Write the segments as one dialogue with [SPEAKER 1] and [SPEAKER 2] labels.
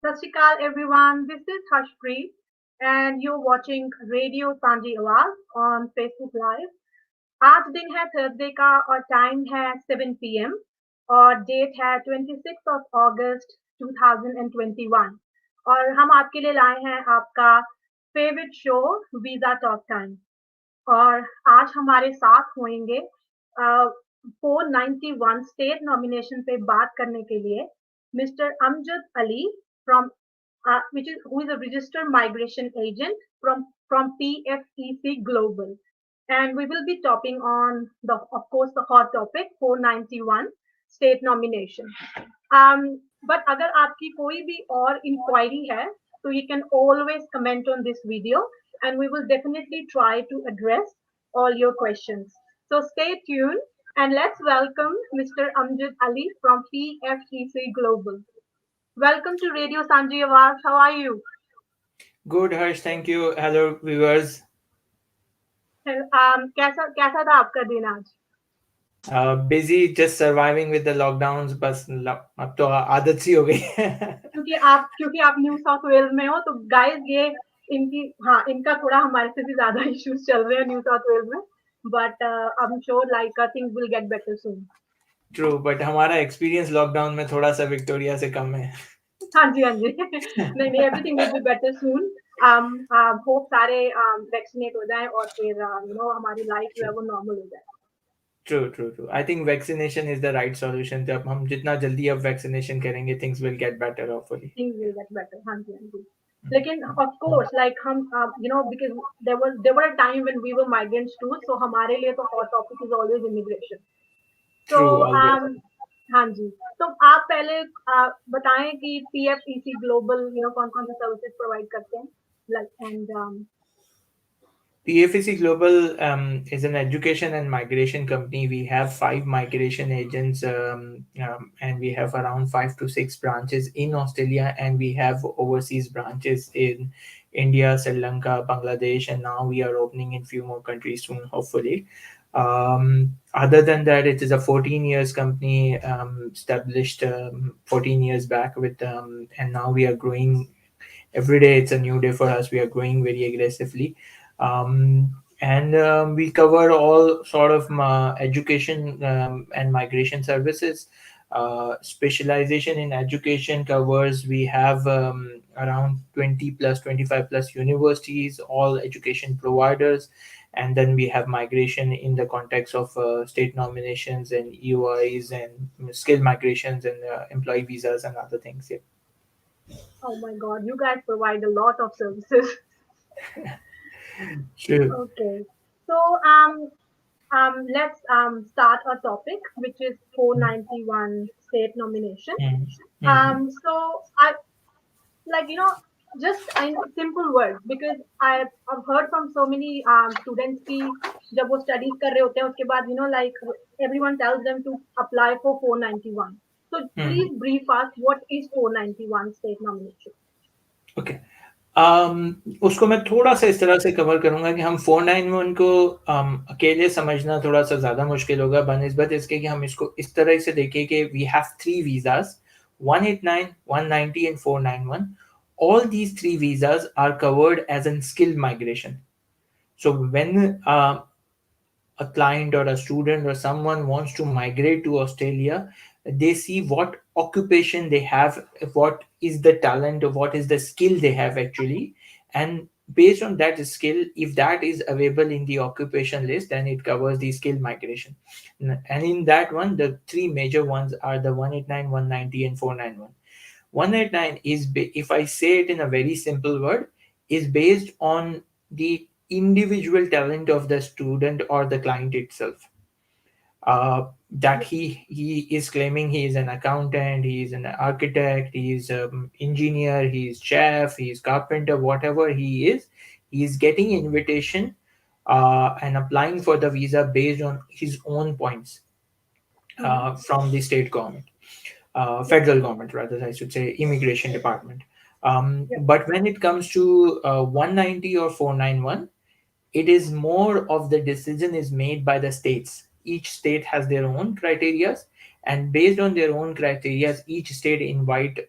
[SPEAKER 1] सत श्री अकाल everyone. This is Harshpreet and you're watching Radio Sanji Awaz on Facebook Live. आज दिन है थर्सडे का और टाइम है 7 p.m. और डेट है 26 अगस्त 2021 और हम आपके लिए लाए हैं आपका favourite show visa talk time और आज हमारे साथ होंगे 491 स्टेट नॉमिनेशन पे बात करने के लिए mister Amjad Ali from which is who is a registered migration agent from PFEC Global, and we will be topping on the of course the hot topic 491 state nomination. Um, but अगर आपकी कोई भी और inquiry है, so you can always comment on this video, and we will definitely try to address all your questions. So stay tuned and let's welcome Mr. Amjad Ali from PFEC Global. Welcome to Radio Sanji Awaz. How are you?
[SPEAKER 2] Good, Harsh. Thank you. Hello, viewers.
[SPEAKER 1] कैसा कैसा था आपका दिन आज?
[SPEAKER 2] Busy, just surviving with the lockdowns. बस अब तो आदत सी हो गई है.
[SPEAKER 1] क्योंकि आप न्यू साउथ वेल्स में हो तो गाइस ये इनका थोड़ा हमारे से भी ज्यादा इश्यूज चल रहे हैं न्यू साउथ वेल्स में, but I am sure like things will get better soon.
[SPEAKER 2] True, but हमारा एक्सपीरियंस लॉकडाउन में थोड़ा सा विक्टोरिया से कम है.
[SPEAKER 1] हाँ जी नहीं everything will be better soon. Hope सारे वैक्सीनेट हो जाएं और फिर हमारी लाइफ जो है वो नॉर्मल हो जाए.
[SPEAKER 2] True. I think vaccination is the right solution. जब हम जितना जल्दी अब vaccination करेंगे, things will get better, hopefully.
[SPEAKER 1] Things will get better. हाँ जी. लेकिन of course like हम because there were a time when we were migrants too, so हमारे लिए तो hot topic is always immigration. So हाँ जी. तो आप पहले बताएं कि PFEC Global कौन-कौन से सर्विसेज प्रोवाइड करते हैं, like and
[SPEAKER 2] PFEC Global is an education and migration company. We have 5 migration agents and we have around 5 to 6 branches in Australia, and we have overseas branches in India, Sri Lanka, Bangladesh, and now we are opening in few more countries soon, hopefully. Other than that, it is a 14 years company established 14 years back with and now we are growing every day. It's a new day for us. We are growing very aggressively. And we cover all sort of education and migration services. Specialization in education covers, we have around 20 plus 25 plus universities, all education providers, and then we have migration in the context of state nominations and EOIs and skill migrations and employee visas and other things.
[SPEAKER 1] Oh my God, you guys provide a lot of services.
[SPEAKER 2] True.
[SPEAKER 1] Okay, so let's start our topic, which is 491 state nomination. So I just in simple words, because I've heard from so many students कि जब वो studies कर रहे होते हैं उसके बाद like everyone tells them to apply for 491. So please brief us what is 491 state nomination.
[SPEAKER 2] Okay. उसको मैं थोड़ा सा इस तरह से कवर करूंगा कि हम 491 को अकेले समझना थोड़ा सा ज्यादा मुश्किल होगा बनिस्बत इसके कि हम इसको इस तरह से देखें कि we have 3 visas, 189, 190 and 491. All these 3 visas are covered as in skilled migration. So when a client or a student or someone wants to migrate to Australia, they see what occupation they have, what is the talent, or what is the skill they have actually, and based on that skill, if that is available in the occupation list, then it covers the skill migration. And in that one, the 3 major ones are the 189, 190 and 491. 189 is, if I say it in a very simple word, is based on the individual talent of the student or the client itself. That he is claiming he is an accountant, he is an architect, he is an engineer, he is chef, he is carpenter, whatever he is getting invitation and applying for the visa based on his own points from the state government, federal government rather, I should say, immigration department. But when it comes to 190 or 491, it is more of the decision is made by the states. Each state has their own criteria, and based on their own criteria, each state invite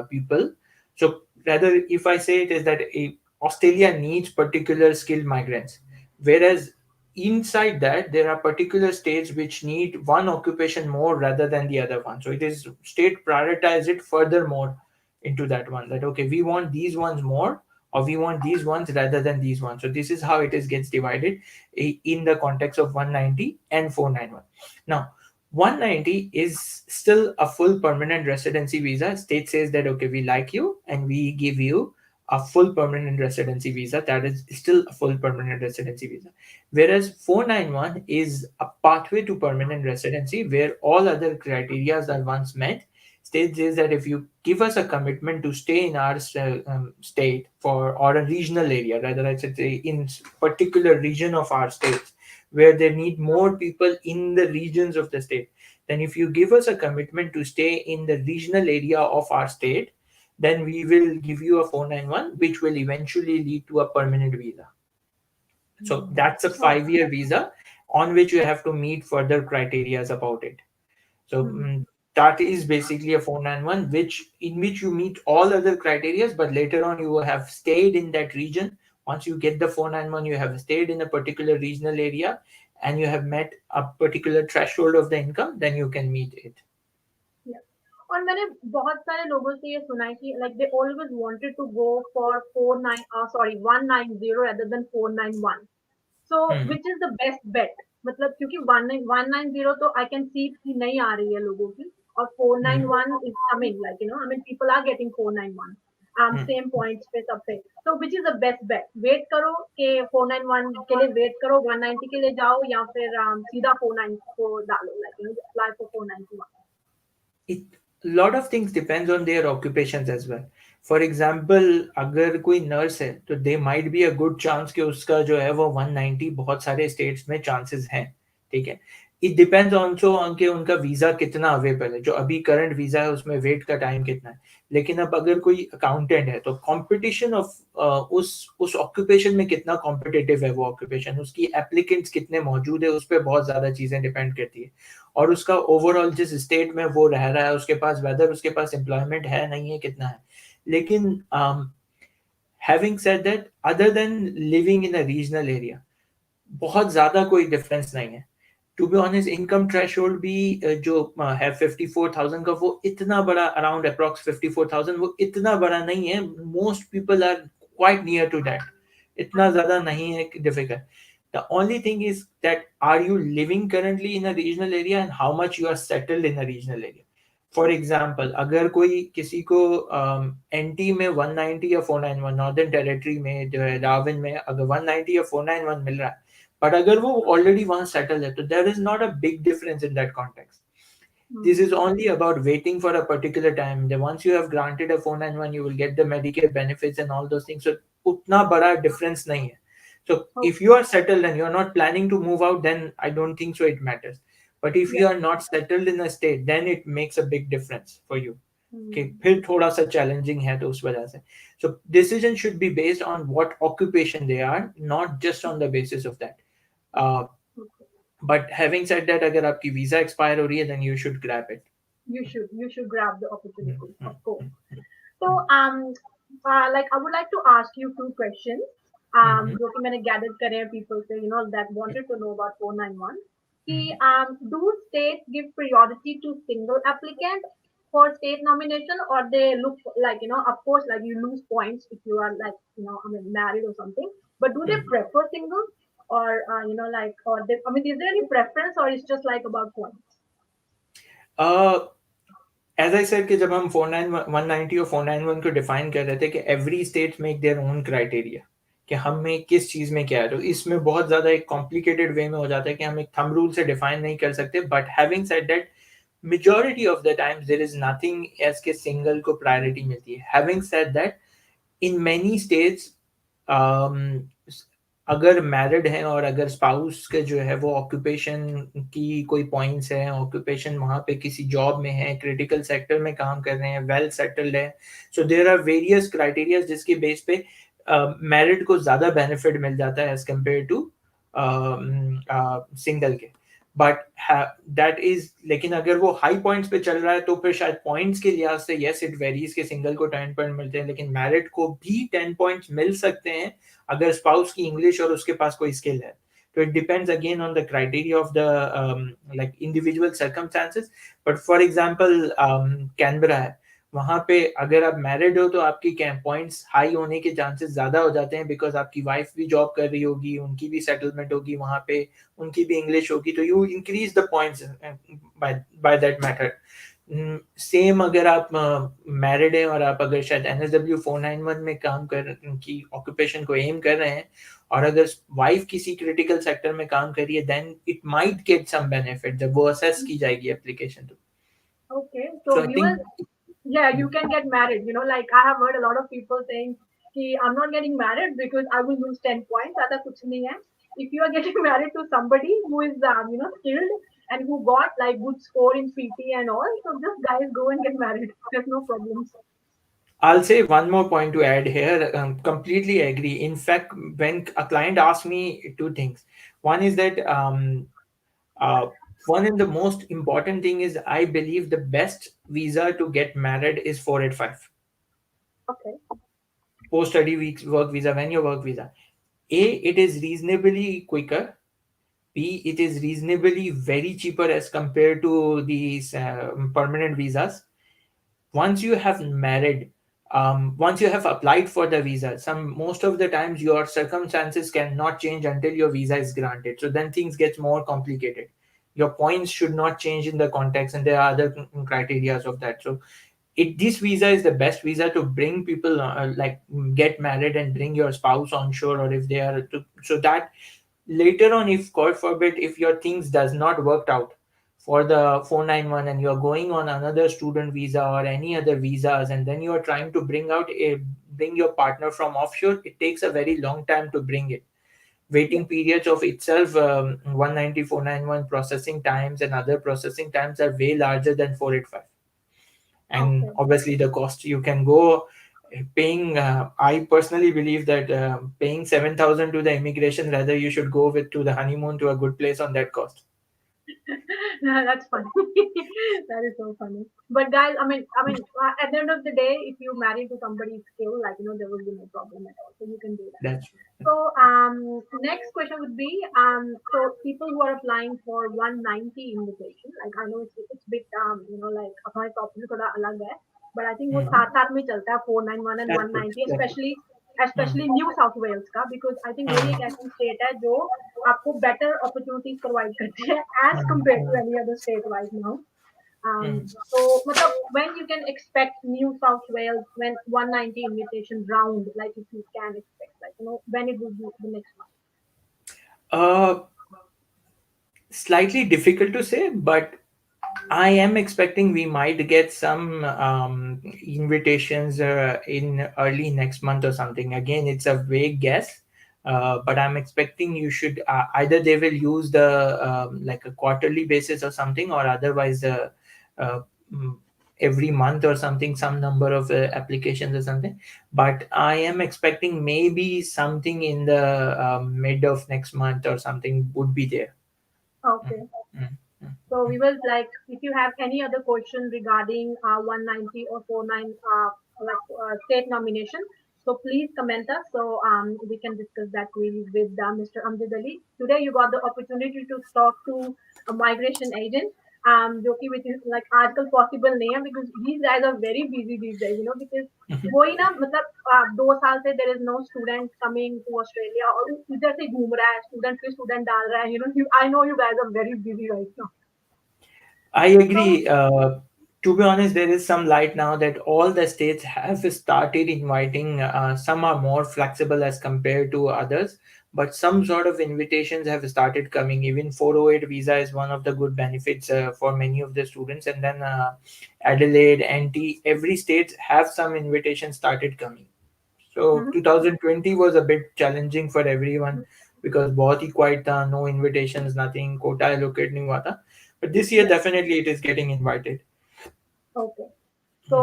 [SPEAKER 2] people. So rather, if I say it is that Australia needs particular skilled migrants, whereas inside that there are particular states which need one occupation more rather than the other one. So it is state prioritize it furthermore into that one, that okay, we want these ones more, or we want these ones rather than these ones. So this is how it is gets divided in the context of 190 and 491. Now 190 is still a full permanent residency visa. State says that okay, we like you and we give you a full permanent residency visa. That is still a full permanent residency visa. Whereas 491 is a pathway to permanent residency where all other criteria are once met. State says that if you give us a commitment to stay in our state for, or a regional area, rather I should say in particular region of our states, where they need more people in the regions of the state, then if you give us a commitment to stay in the regional area of our state, then we will give you a 491, which will eventually lead to a permanent visa. So that's a
[SPEAKER 1] Okay.
[SPEAKER 2] 5-year visa on which you have to meet further criterias about it. So that is basically a 491, which in which you meet all other criterias, but later on you will have stayed in that region. Once you get the 491, you have stayed in a particular regional area and you have met a particular threshold of the income, then you can meet it.
[SPEAKER 1] Yeah. और मैंने बहुत सारे लोगों से ये सुना है कि like they always wanted to go for 190 rather than 491. So
[SPEAKER 2] Hmm.
[SPEAKER 1] which is the best bet? मतलब क्योंकि 190 तो I can see कि नहीं आ रही है लोगों की, और
[SPEAKER 2] Hmm.
[SPEAKER 1] 491 is coming, like you know, I mean people are getting 491
[SPEAKER 2] Hmm.
[SPEAKER 1] same points पे सब पे. So which is the best bet? Wait करो कि 491 के लिए वेट करो, 190 के लिए जाओ, या फिर सीधा 49 को डालो, like you know, apply for 491.
[SPEAKER 2] It lot of things depends on their occupations as well. For example, अगर कोई नर्स है तो they might be a good chance कि उसका जो है वो 190 बहुत सारे स्टेट्स में चांसेस हैं, ठीक है. इट डिपेंड्स ऑल्सो ऑन कि उनका वीजा कितना अवेलेबल है, जो अभी करंट वीजा है उसमें वेट का टाइम कितना है. लेकिन अब अगर कोई अकाउंटेंट है तो कंपटीशन ऑफ उस ऑक्यूपेशन में कितना कॉम्पिटिटिव है वो ऑक्यूपेशन, उसकी एप्लीकेंट्स कितने मौजूद है, उस पर बहुत ज्यादा चीजें डिपेंड करती है. और उसका ओवरऑल जिस स्टेट में वो रह रहा है उसके पास, वेदर उसके पास एम्प्लॉयमेंट है नहीं है कितना है. लेकिन having said that, other than living in a regional area, बहुत ज़्यादा कोई डिफरेंस नहीं है. To be honest, income threshold भी जो है 54,000 का, वो इतना बड़ा, अराउंड अप्रॉक्स 54,000, वो इतना बड़ा नहीं है. Most people are quite near to that. इतना ज़्यादा नहीं है difficult. The only thing is that are you living currently in a regional area and how much you are settled in a regional area. For example, अगर कोई किसी को n t में 190 या 491, नॉर्दर्न टेरिटरी में जो है डार्विन में अगर 190 या 491 मिल रहा है, बट अगर वो ऑलरेडी वहां सेटल है, तो there is not a big difference in that context. This is only about waiting for a particular time. Then once you have granted a 491, you will get the Medicare benefits and all those things. So उतना बड़ा difference नहीं है. So if you
[SPEAKER 1] Okay.
[SPEAKER 2] are settled and you are not planning to move out, then I don't think so it matters. But if you
[SPEAKER 1] Yeah.
[SPEAKER 2] are not settled in a state, then it makes a big difference for you. Okay,
[SPEAKER 1] Hmm.
[SPEAKER 2] फिर थोड़ा सा challenging है तो उस वजह से. So decision should be based on what occupation they are, not just on the basis of that. Uh,
[SPEAKER 1] Okay.
[SPEAKER 2] but having said that, अगर आपकी visa expire हो रही है, then you should grab it.
[SPEAKER 1] You should grab the
[SPEAKER 2] Mm,
[SPEAKER 1] opportunity,
[SPEAKER 2] mm,
[SPEAKER 1] of course.
[SPEAKER 2] mm,
[SPEAKER 1] So
[SPEAKER 2] mm,
[SPEAKER 1] like I would like to ask you two questions.
[SPEAKER 2] mm,
[SPEAKER 1] जो कि मैंने gathered करे हैं people से, you know, that wanted to know about 491. कि
[SPEAKER 2] mm.
[SPEAKER 1] do states give priority to single applicant for state nomination, or they look like, you know, of course, like you lose points if you are like, you know, I mean married or something, but do they
[SPEAKER 2] Mm.
[SPEAKER 1] prefer single, or you know, like, or they, I mean, is there any preference, or it's just like about points?
[SPEAKER 2] Uh, as I said कि जब हम 190 और 491 को define कर रहे थे कि every state make their own criteria, कि हमें किस चीज़ में क्या है, तो इसमें बहुत ज़्यादा एक कॉम्प्लिकेटेड वे में हो जाता है कि हम एक थंब रूल से डिफाइन नहीं कर सकते. But having said that, majority of the times there is nothing as के सिंगल को प्रायोरिटी मिलती है. Having said that, in many states, um, अगर मैरिड हैं और अगर स्पाउस के जो है वो ऑक्यूपेशन की कोई पॉइंट्स हैं, ऑक्यूपेशन वहाँ पे किसी जॉब में है, क्रिटिकल सेक्टर में काम कर रहे हैं, वेल सेटल्ड है, so there are various criteria जिसके बेस पे मैरिड को ज़्यादा बेनिफिट मिल जाता है एज कम्पेयर टू सिंगल के. बट दैट इज, लेकिन अगर वो हाई पॉइंट्स पे चल रहा है तो फिर शायद पॉइंट्स के लिहाज से यस इट वेरीज के सिंगल को 10 पॉइंट मिलते हैं, लेकिन मैरिड को भी 10 पॉइंट्स मिल सकते हैं अगर स्पाउस की इंग्लिश और उसके पास कोई स्किल है. So it depends again on the criteria of the like individual circumstances. But for example, Canberra है, वहाँ पे अगर आप मैरिड हो तो आपकी पॉइंट्स हाई होने के चांसेस ज्यादा हो जाते हैं, बिकॉज आपकी वाइफ भी जॉब कर रही होगी, उनकी भी सेटलमेंट होगी वहाँ पे, उनकी भी इंग्लिश होगी, तो you increase the points by that method. Same अगर आप मैरिड हैं और आप अगर शायद NSW 491 में काम कर की ऑक्यूपेशन को एम कर रहे हैं, और अगर वाइफ किसी क्रिटिकल सेक्टर में काम कर रही है, then it might get some benefit जब वो असेस की जाएगी एप्लीकेशन तो.
[SPEAKER 1] Okay, so
[SPEAKER 2] so I
[SPEAKER 1] viewers,
[SPEAKER 2] think
[SPEAKER 1] yeah, you can get married. Like I have heard a lot of people saying, "Ki I'm not getting married because I will lose 10 points." ऐसा कुछ नहीं है. If you are getting married to somebody who is skilled and who got like good score in PT and all, so just guys go and get married. There's no problems.
[SPEAKER 2] I'll say one more point to add here. Completely agree. In fact, when a client asks me two things, one is that uh, one and the most important thing is I believe the best visa to get married is 485
[SPEAKER 1] Okay.
[SPEAKER 2] post study weeks work visa. When your work visa, A, it is reasonably quicker. B, it is reasonably very cheaper as compared to these permanent visas. Once you have married, once you have applied for the visa, most of the times your circumstances cannot change until your visa is granted, so then things get more complicated. Your points should not change in the context, and there are other criteria of that. So this visa is the best visa to bring people like get married and bring your spouse on shore, or if they are to, so that later on, if god forbid, if your things does not work out for the 491 and you're going on another student visa or any other visas, and then you're trying to bring your partner from offshore, it takes a very long time to bring it.
[SPEAKER 1] Yeah.
[SPEAKER 2] Waiting periods of itself, 190 processing times and other processing times are way larger than 485. And
[SPEAKER 1] Okay.
[SPEAKER 2] obviously the cost you can go paying, I personally believe that paying 7,000 to the immigration, rather you should go with to the honeymoon to a good place on that cost.
[SPEAKER 1] That's funny. That is so funny. But guys, at the end of the day, if you marry to somebody's skill, there will be no problem at all. So you can do that.
[SPEAKER 2] That's
[SPEAKER 1] So, next question would be, so people who are applying for 190 invitation, like I know it's bit, like अपना topic थोड़ा अलग है, but I think वो
[SPEAKER 2] Mhm.
[SPEAKER 1] साथ साथ में चलता है 491 and
[SPEAKER 2] That's it.
[SPEAKER 1] 190,
[SPEAKER 2] That's it.
[SPEAKER 1] especially
[SPEAKER 2] Mhm.
[SPEAKER 1] New South Wales का, because I think वही एक
[SPEAKER 2] Mhm.
[SPEAKER 1] ऐसी स्टेट है जो आपको better opportunities provide करती है as compared to
[SPEAKER 2] Mhm.
[SPEAKER 1] any other state right now.
[SPEAKER 2] Mhm.
[SPEAKER 1] So, when you can expect New South Wales when 190 invitation round, like if you can expect, when it will be the next one.
[SPEAKER 2] Uh, Slightly difficult to say, but I am expecting we might get some invitations in early next month or something. Again, it's a vague guess, but I'm expecting you should either they will use the like a quarterly basis or something, or otherwise uh, mm, every month or something, some number of applications or something. But I am expecting maybe something in the mid of next month or something would be there. Mm,
[SPEAKER 1] Okay.
[SPEAKER 2] mm, mm,
[SPEAKER 1] So
[SPEAKER 2] mm.
[SPEAKER 1] we will like if you have any other question regarding 190 or 49 state nomination, so please comment us so we can discuss that query with Mr. Amjad Ali. Today you got the opportunity to talk to a migration agent. जो कि which is like आजकल possible नहीं है because these guys are very busy these days, because वही ना मतलब 2 साल से there is no student coming to Australia और इधर से घूम रहा है student पे student डाल रहा है, I know you guys are very busy right now.
[SPEAKER 2] I
[SPEAKER 1] So,
[SPEAKER 2] agree. To be honest, there is some light now that all the states have started inviting. Some are more flexible as compared to others, but some sort of invitations have started coming. Even 408 visa is one of the good benefits for many of the students. And then Adelaide, NT, every state have some invitations started coming. So
[SPEAKER 1] mhm,
[SPEAKER 2] 2020 was a bit challenging for everyone because बहुत ही quiet था, no invitations, nothing, quota allocate नहीं हुआ था. But this year
[SPEAKER 1] yeah,
[SPEAKER 2] definitely it is getting invited.
[SPEAKER 1] okay.
[SPEAKER 2] Mhm.
[SPEAKER 1] So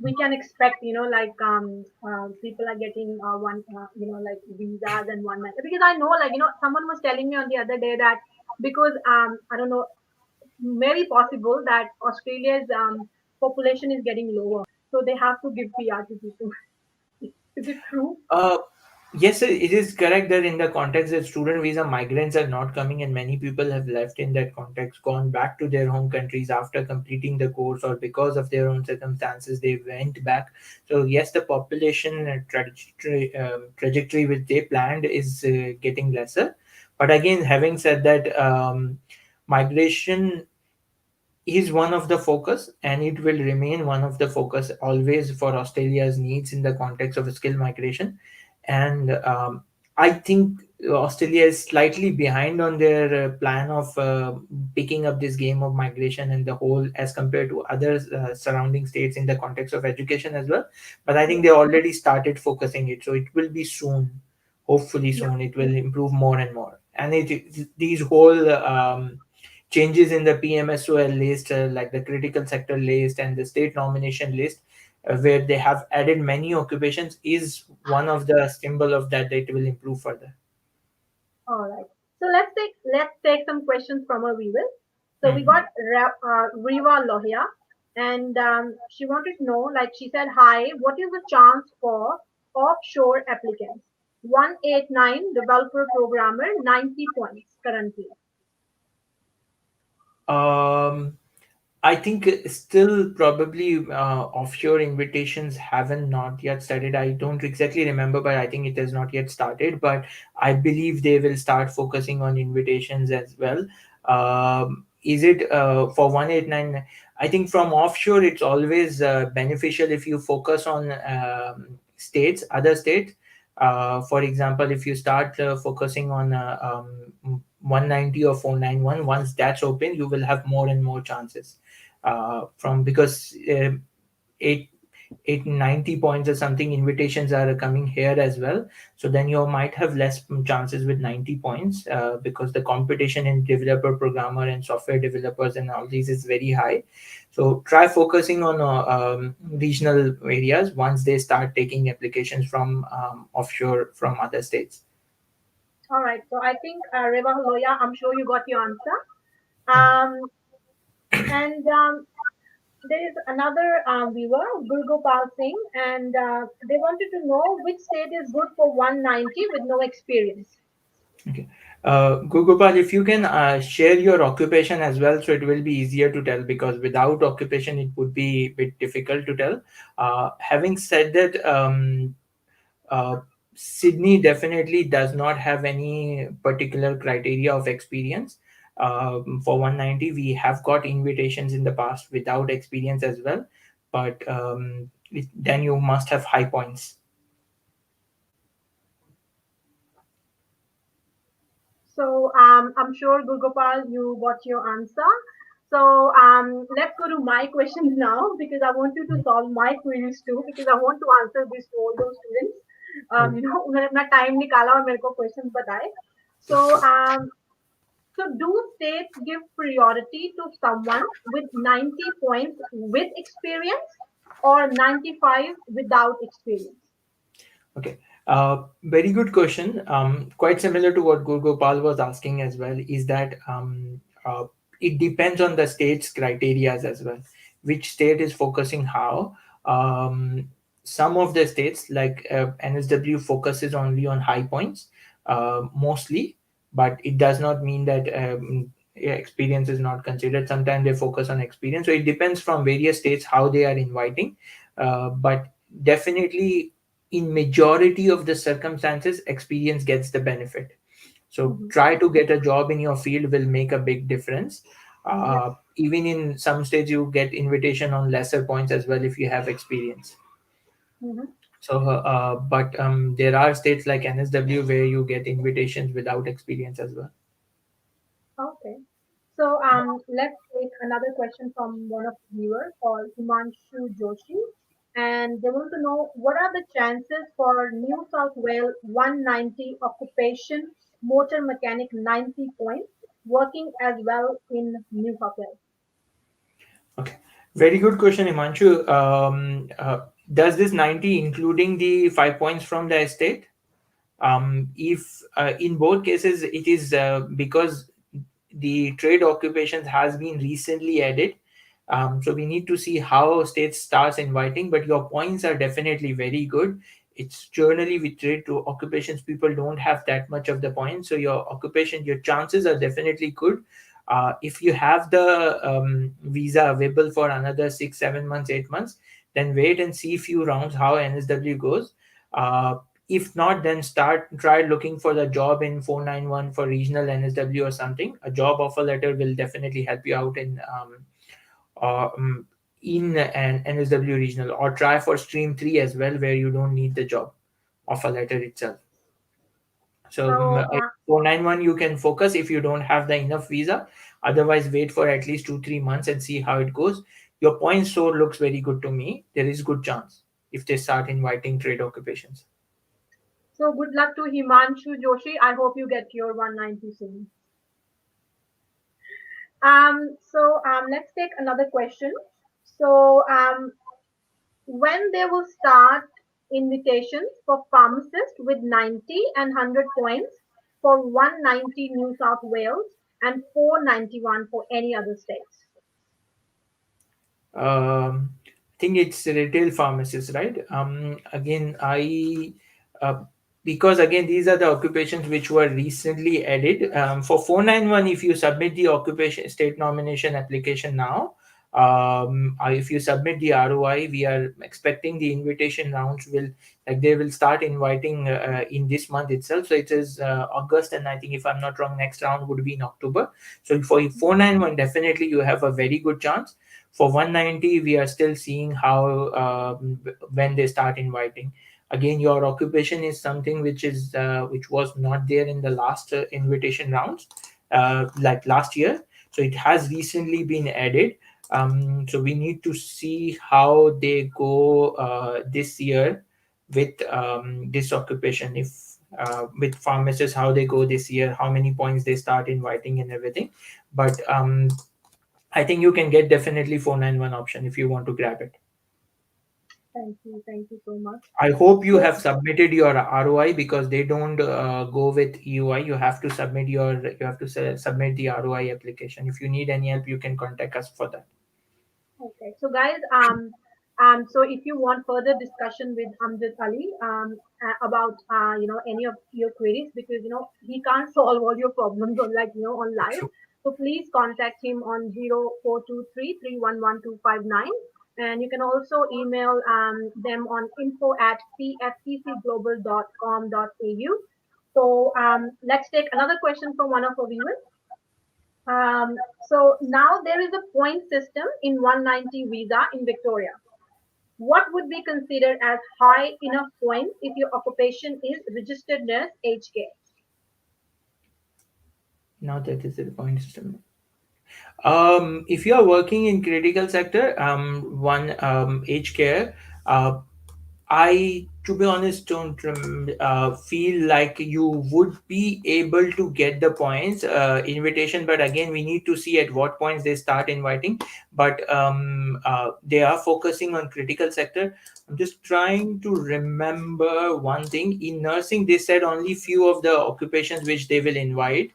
[SPEAKER 1] we can expect, people are getting like visas and one month because I know, someone was telling me on the other day that because I don't know, very possible that Australia's population is getting lower, so they have to give PR to people. Is it true?
[SPEAKER 2] Uh, yes, sir, it is correct that in the context that student visa migrants are not coming, and many people have left in that context, gone back to their home countries after completing the course or because of their own circumstances, they went back. So yes, the population trajectory which they planned is getting lesser. But again, having said that, migration is one of the focus and it will remain one of the focus always for Australia's needs in the context of skill migration. And I think Australia is slightly behind on their plan of picking up this game of migration and the whole as compared to other surrounding states in the context of education as well. But I think
[SPEAKER 1] Yeah,
[SPEAKER 2] they already started focusing it, so it will be soon. Hopefully
[SPEAKER 1] yeah.
[SPEAKER 2] soon it will improve more and more. And these whole changes in the PMSOL list, like the critical sector list and the state nomination list, where they have added many occupations, is one of the symbol of that it will improve further.
[SPEAKER 1] All right. So let's take some questions from our viewers. So we got
[SPEAKER 2] Mhm.
[SPEAKER 1] Riva Lohia, and she wanted to know, like she said, hi, what is the chance for offshore applicants? 189 developer programmer, 90 points currently.
[SPEAKER 2] Um, I think still probably offshore invitations haven't not yet started. I don't exactly remember, but I think it has not yet started. But I believe they will start focusing on invitations as well. Is it for 189? I think from offshore, it's always beneficial if you focus on states, other states. For example, if you start focusing on 190 or 491, once that's open, you will have more and more chances from because 8 890 points or something invitations are coming here as well, so then you might have less chances with 90 points because the competition in developer programmer and software developers and all these is very high. So try focusing on regional areas once they start taking applications from offshore from other states.
[SPEAKER 1] All right. So I think Riva Loya, I'm sure you got your answer.
[SPEAKER 2] Mhm.
[SPEAKER 1] And there is another viewer, Gurgopal Singh, and they wanted to know which state is good for 190 with no experience.
[SPEAKER 2] Okay. Gugopal, if you can share your occupation as well, so it will be easier to tell because without occupation, it would be a bit difficult to tell. Having said that, uh, Sydney definitely does not have any particular criteria of experience. For 190, we have got invitations in the past without experience as well, but then you must have high points.
[SPEAKER 1] So I'm sure Gurgopal, you got your answer. So let's go to my questions now because I want you to solve my queries too because I want to answer this to all those students. उन्होंने अपना time निकाला और मेरे को questions बताए. So so do states give priority to someone with 90 points with experience or 95 without experience?
[SPEAKER 2] Okay. Very good question. Quite similar to what Gopal was asking as well, is that it depends on the state's criterias as well. Which state is focusing how? Um, some of the states, like NSW, focuses only on high points mostly, but it does not mean that yeah, experience is not considered. Sometimes they focus on experience. So it depends from various states how they are inviting. But definitely in majority of the circumstances experience gets the benefit, so
[SPEAKER 1] Mhm.
[SPEAKER 2] try to get a job in your field will make a big difference.
[SPEAKER 1] Yes.
[SPEAKER 2] Even in some states you get invitation on lesser points as well if you have experience.
[SPEAKER 1] Mhm.
[SPEAKER 2] So but there are states like NSW where you get invitations without experience as well.
[SPEAKER 1] Okay. So let's take another question from one of the viewers called Himanshu Joshi. And they want to know what are the chances for New South Wales 190 occupation motor mechanic 90 points working as well in New South Wales?
[SPEAKER 2] Okay, very good question, Imanshu. Does this 90 including the 5 points from the estate? If in both cases it is because the trade occupations has been recently added. So we need to see how states starts inviting, but your points are definitely very good. It's generally with trade to occupations, people don't have that much of the points. So your occupation, your chances are definitely good. If you have the visa available for another 6, 7 months, 8 months, then wait and see few rounds how NSW goes. Uh, if not, then try looking for the job in 491 for regional NSW or something. A job offer letter will definitely help you out uh, um, in an NSW regional, or try for stream 3 as well, where you don't need the job offer letter itself. So
[SPEAKER 1] So,
[SPEAKER 2] 491 you can focus if you don't have the enough visa. Otherwise, wait for at least 2, 3 months and see how it goes. Your point score looks very good to me. There is good chance if they start inviting trade occupations.
[SPEAKER 1] so good luck to Himanshu Joshi. I hope you get your 190 soon. Let's take another question. So, when they will start invitations for pharmacists with 90 and 100 points for 190 New South Wales and 491 for any other states.
[SPEAKER 2] I think it's retail pharmacists, right? Again, uh, because again, these are the occupations which were recently added. For 491, if you submit the occupation state nomination application now, if you submit the ROI, we are expecting the invitation rounds will, like, they will start inviting in this month itself. So it is August, and I think if I'm not wrong, next round would be in October. So for 491, definitely you have a very good chance. For 190, we are still seeing how when they start inviting. Again, your occupation is something which was not there in the last invitation rounds, like last year. So it has recently been added. So we need to see how they go this year with this occupation. If with pharmacists, how they go this year, how many points they start inviting and everything. But I think you can get definitely 491 option if you want to grab it.
[SPEAKER 1] Thank you so much.
[SPEAKER 2] I hope you
[SPEAKER 1] So,
[SPEAKER 2] have submitted your ROI, because they don't go with EUI. You have to submit the ROI application. If you need any help, you can contact us for that.
[SPEAKER 1] okay, so guys, so if you want further discussion with Amjad Ali, about any of your queries, because he can't solve all your problems on, like, on live. So please contact him on 0423 311 259, and you can also email them on info@pfecglobal.com.au. So let's take another question from one of our viewers. So now there is a point system in 190 visa in Victoria. What would be considered as high enough points if your occupation is registered nurse aged care?
[SPEAKER 2] Now that is the point system. If you are working in critical sector, one aged care, uh, I, to be honest, don't feel like you would be able to get the points invitation. But again, we need to see at what points they start inviting. But they are focusing on critical sector. I'm just trying to remember one thing. In nursing, they said only few of the occupations which they will invite.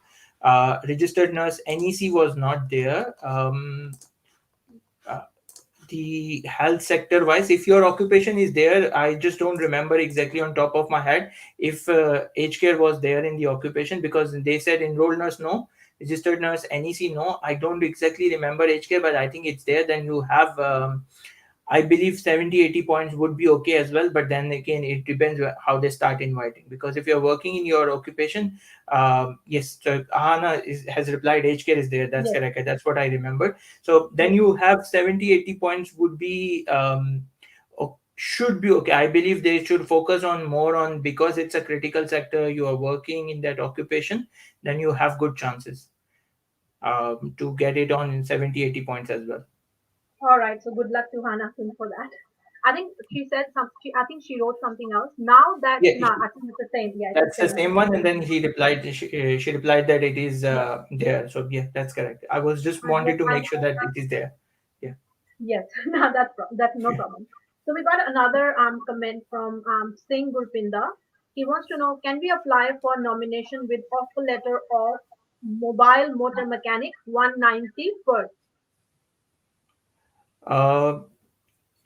[SPEAKER 2] Registered nurse NEC was not there. Uh, the health sector wise, if your occupation is there, I just don't remember exactly on top of my head if aged care was there in the occupation, because they said enrolled nurse no, registered nurse NEC no. I don't exactly remember aged care, but I think it's there. Then you have I believe 70, 80 points would be okay as well. But then again, it depends how they start inviting. Because if you're working in your occupation, yes, so Ahana has replied, age care is there. That's
[SPEAKER 1] Yes,
[SPEAKER 2] correct. That's what I remember. So then
[SPEAKER 1] yes.
[SPEAKER 2] you have 70, 80 points would be, should be okay. I believe they should focus on more on, because it's a critical sector, you are working in that occupation, then you have good chances to get it on in 70, 80 points as well.
[SPEAKER 1] All right. So good luck to Hannah Kim for that. I think she said some. I think she wrote something else. Now that
[SPEAKER 2] Yeah,
[SPEAKER 1] no, I think it's the same. Yeah, it's the
[SPEAKER 2] that's the
[SPEAKER 1] same.
[SPEAKER 2] same one, and then he replied. She replied that it is
[SPEAKER 1] Yes,
[SPEAKER 2] there. So yeah, that's correct. I was just
[SPEAKER 1] I
[SPEAKER 2] wanted
[SPEAKER 1] hope.
[SPEAKER 2] to make sure that it is there. Yeah.
[SPEAKER 1] Yes, no, that's no problem. So we got another comment from Singh Gurpinda. He wants to know, can we apply for nomination with offer letter or Mobile motor mechanic 190 per.
[SPEAKER 2] Uh,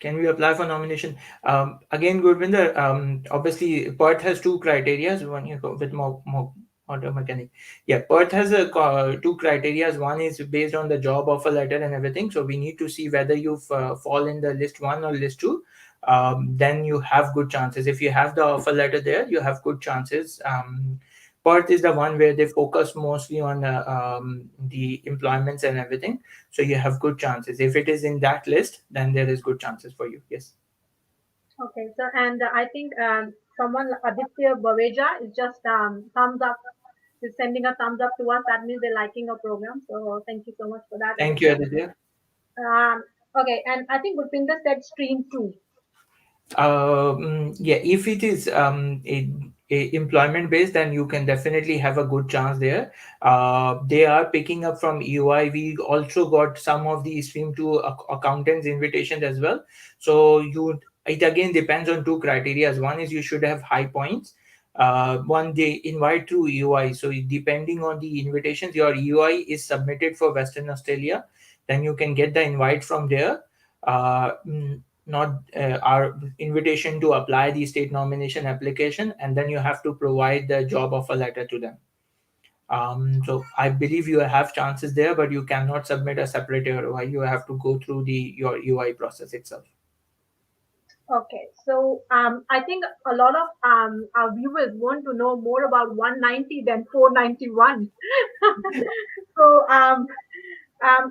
[SPEAKER 2] can we apply for nomination? Again, Gurvinder, obviously Perth has two criteria. One you go with more auto mechanic. Yeah, Perth has two criteria. One is based on the job offer letter and everything. So we need to see whether you fall in the list one or list two. Then you have good chances. If you have the offer letter there, you have good chances. Perth is the one where they focus mostly on the employments and everything, so you have good chances. If it is in that list, then there is good chances for you. Yes.
[SPEAKER 1] Okay, so and I think someone Aditya Baveja is just thumbs up, is sending a thumbs up to us. That means they're liking our program. So thank you so much for that,
[SPEAKER 2] Thank you,
[SPEAKER 1] Aditya.
[SPEAKER 2] Aditya.
[SPEAKER 1] Okay, and I think Gurpinder said stream two.
[SPEAKER 2] Yeah, if it is a employment based, then you can definitely have a good chance there. They are picking up from EY. We also got some of the stream two accountants invitations as well. So it again depends on two criteria. One is you should have high points. One, they invite through EY. So depending on the invitations, your EY is submitted for Western Australia, then you can get the invite from there. Not our invitation to apply the state nomination application, and then you have to provide the job offer letter to them. So I believe you have chances there, but you cannot submit a separate UI. You have to go through the your UI process itself.
[SPEAKER 1] Okay, so I think a lot of our viewers want to know more about 190 than 491. So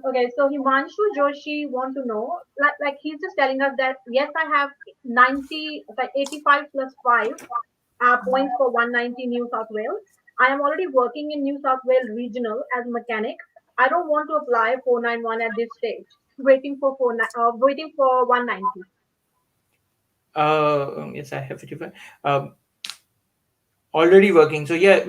[SPEAKER 1] okay, so Himanshu Joshi want to know, like he's just telling us that yes, I have 90, like 85 plus 5 points for 190 New South Wales. I am already working in New South Wales Regional as mechanic. I don't want to apply 491 at this stage. Waiting for 190.
[SPEAKER 2] Yes, I have 55. Already working. So yeah,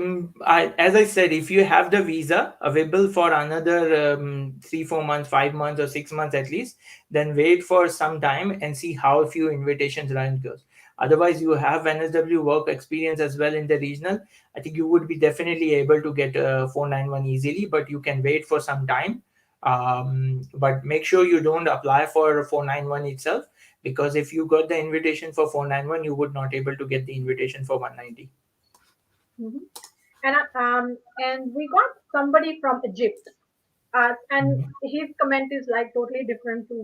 [SPEAKER 2] as I said, if you have the visa available for another 3 4 months, 5 months, or 6 months at least, then wait for some time and see how few invitations run goes. Otherwise, you have NSW work experience as well in the regional. I think you would be definitely able to get 491 easily, but you can wait for some time. But make sure you don't apply for 491 itself, because if you got the invitation for 491, you would not able to get the invitation for 190.
[SPEAKER 1] Mhm. And we got somebody from Egypt, and his comment is like totally different to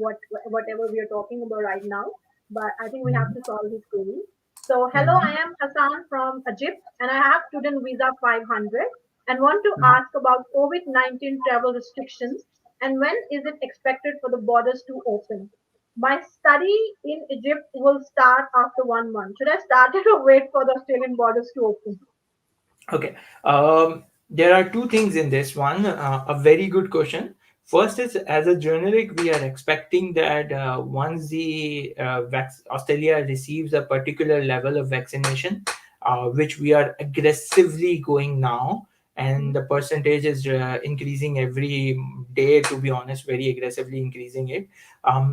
[SPEAKER 1] whatever we are talking about right now. But I think we have to solve his query. So, hello, I
[SPEAKER 2] Mhm.
[SPEAKER 1] am Hassan from Egypt, and I have student visa 500 and want to
[SPEAKER 2] Mhm.
[SPEAKER 1] ask about COVID-19 travel restrictions and when is it expected for the borders to open. My study in Egypt will start after 1 month. Should I start it or wait for the Australian borders to open?
[SPEAKER 2] Okay. There are two things in this one. A very good question. First is, as a generic, we are expecting that once the Australia receives a particular level of vaccination, which we are aggressively going now, and the percentage is increasing every day. To be honest, very aggressively increasing it.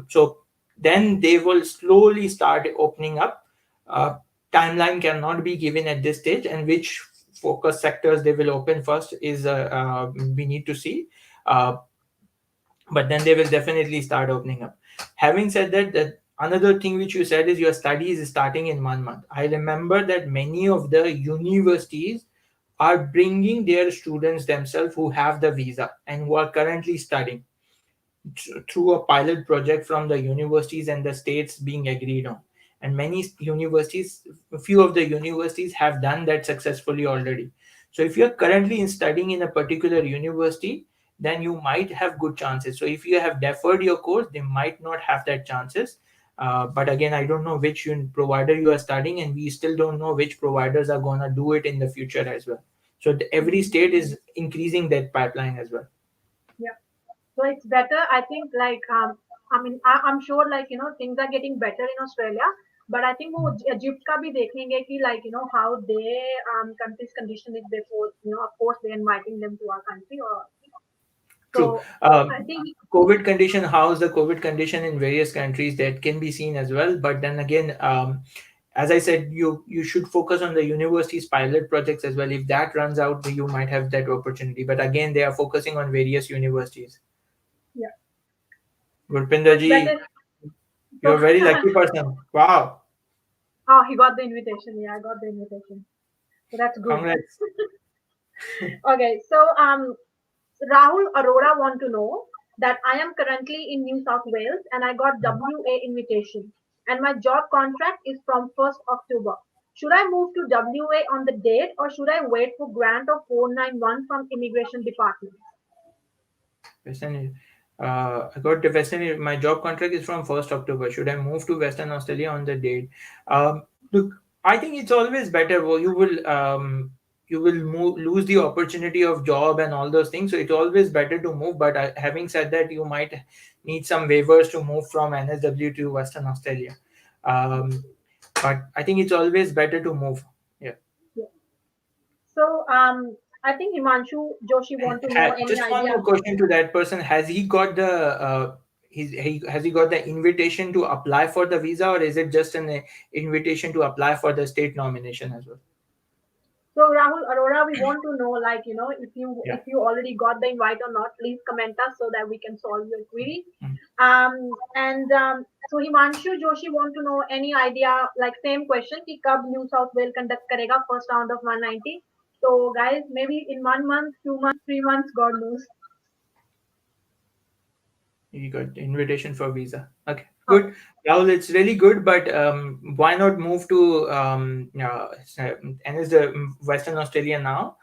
[SPEAKER 2] So then they will slowly start opening up. Uh, Timeline cannot be given at this stage, and which focus sectors they will open first is we need to see. uh, but then they will definitely start opening up. Having said that, that another thing which you said is your study is starting in 1 month. I remember that many of the universities are bringing their students themselves who have the visa and who are currently studying through a pilot project from the universities and the states being agreed on. And many universities, a few of the universities have done that successfully already. So if you're currently studying in a particular university, then you might have good chances. So if you have deferred your course, they might not have that chances. But again, I don't know which provider you are studying, and we still don't know which providers are going to do it in the future as well. So every
[SPEAKER 1] Mhm.
[SPEAKER 2] state is increasing that pipeline as well.
[SPEAKER 1] Yeah. So it's better, I think, like, I mean, I'm sure, like, things are getting better in Australia, but I think वो Egypt का भी देखेंगे कि, like, how their country's condition is before, of course, they're inviting them to our country. Or
[SPEAKER 2] True.
[SPEAKER 1] so I think,
[SPEAKER 2] COVID condition, how's the COVID condition in various countries, that can be seen as well. But then again, as I said, you should focus on the university's pilot projects as well. If that runs out, you might have that opportunity. But again, they are focusing on various universities.
[SPEAKER 1] Yeah. So
[SPEAKER 2] Gurpinder
[SPEAKER 1] it's better.
[SPEAKER 2] ji,
[SPEAKER 1] So,
[SPEAKER 2] you're a very lucky person. Wow,
[SPEAKER 1] oh, he got the invitation. Yeah, I got the invitation. So that's good.
[SPEAKER 2] congrats.
[SPEAKER 1] Okay. So, Rahul Arora want to know that I am currently in New South Wales and I got WA invitation and my job contract is from 1st October. Should I move to WA on the date or should I wait for grant of 491 from immigration department?
[SPEAKER 2] Western, I got the Western. My job contract is from 1st October. Should I move to Western Australia on the date? Look, I think it's always better. Well, you will lose the opportunity of job and all those things. So it's always better to move. But having said that, you might need some waivers to move from NSW to Western Australia. Um, but I think it's always better to move. Yeah.
[SPEAKER 1] Yeah. So I think Himanshu Joshi want to know any
[SPEAKER 2] Just one
[SPEAKER 1] idea.
[SPEAKER 2] more question to that person. Has he got the has he got the invitation to apply for the visa, or is it just an invitation to apply for the state nomination as well?
[SPEAKER 1] So Rahul Arora, we want to know, like,
[SPEAKER 2] Yeah.
[SPEAKER 1] if you already got the invite or not, please comment us so that we can solve your query.
[SPEAKER 2] Mm.
[SPEAKER 1] And so Himanshu Joshi want to know any idea, like same question, कि कब New South Wales conduct करेगा first round of 190. So guys, maybe in 1 month, 2 months, 3 months, God knows.
[SPEAKER 2] You got invitation for visa. Okay,
[SPEAKER 1] Okay.
[SPEAKER 2] good. Rahul, it's really good, but why not move to and is the Western Australia now?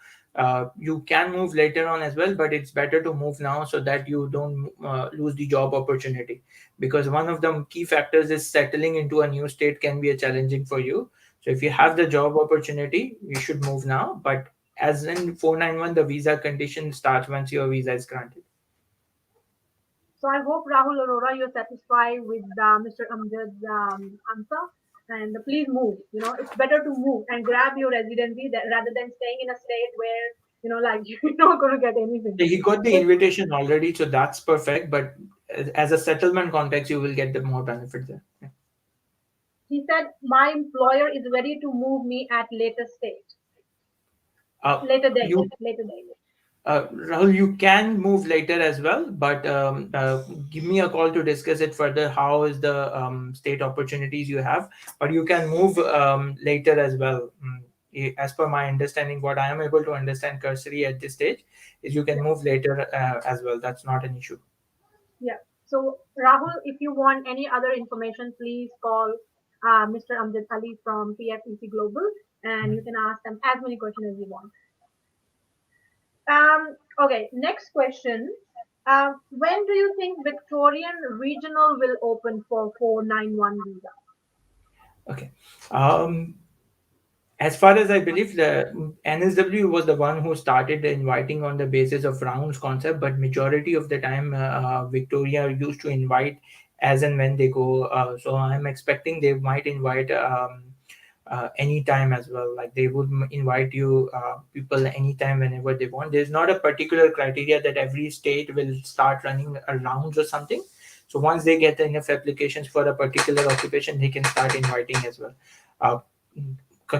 [SPEAKER 2] You can move later on as well, but it's better to move now so that you don't lose the job opportunity. Because one of the key factors is settling into a new state can be a challenging for you. So if you have the job opportunity, you should move now. But as in 491, the visa condition starts once your visa is granted.
[SPEAKER 1] So I hope Rahul Arora, you're satisfied with Mr. Amjad's answer. And please move. It's better to move and grab your residency rather than staying in a state where, like you're not going to get anything.
[SPEAKER 2] He got the
[SPEAKER 1] So
[SPEAKER 2] invitation already, so that's perfect. But as a settlement context, you will get the more benefit there. Yeah.
[SPEAKER 1] he said, my employer is ready to move me at later stage, later date,
[SPEAKER 2] You,
[SPEAKER 1] later date.
[SPEAKER 2] Rahul, you can move later as well, but give me a call to discuss it further. How is the state opportunities you have? But you can move later as well. As per my understanding, what I am able to understand cursory at this stage is you can
[SPEAKER 1] Yeah,
[SPEAKER 2] move later as well. That's not an issue.
[SPEAKER 1] yeah. So Rahul, if you want any other information, please call Mr. Amjad Ali from PFEC Global, and you can ask them as many questions as you want. Okay, next question. When do you think Victorian Regional will open for 491 visa?
[SPEAKER 2] Okay. Um, as far as I believe, the NSW was the one who started inviting on the basis of rounds concept, but majority of the time, Victoria used to invite as and when they go. So I'm expecting they might invite anytime as well. Like they would invite you people anytime whenever they want. There's not a particular criteria that every state will start running a rounds or something. So once they get enough applications for a particular occupation, they can start inviting as well. Uh,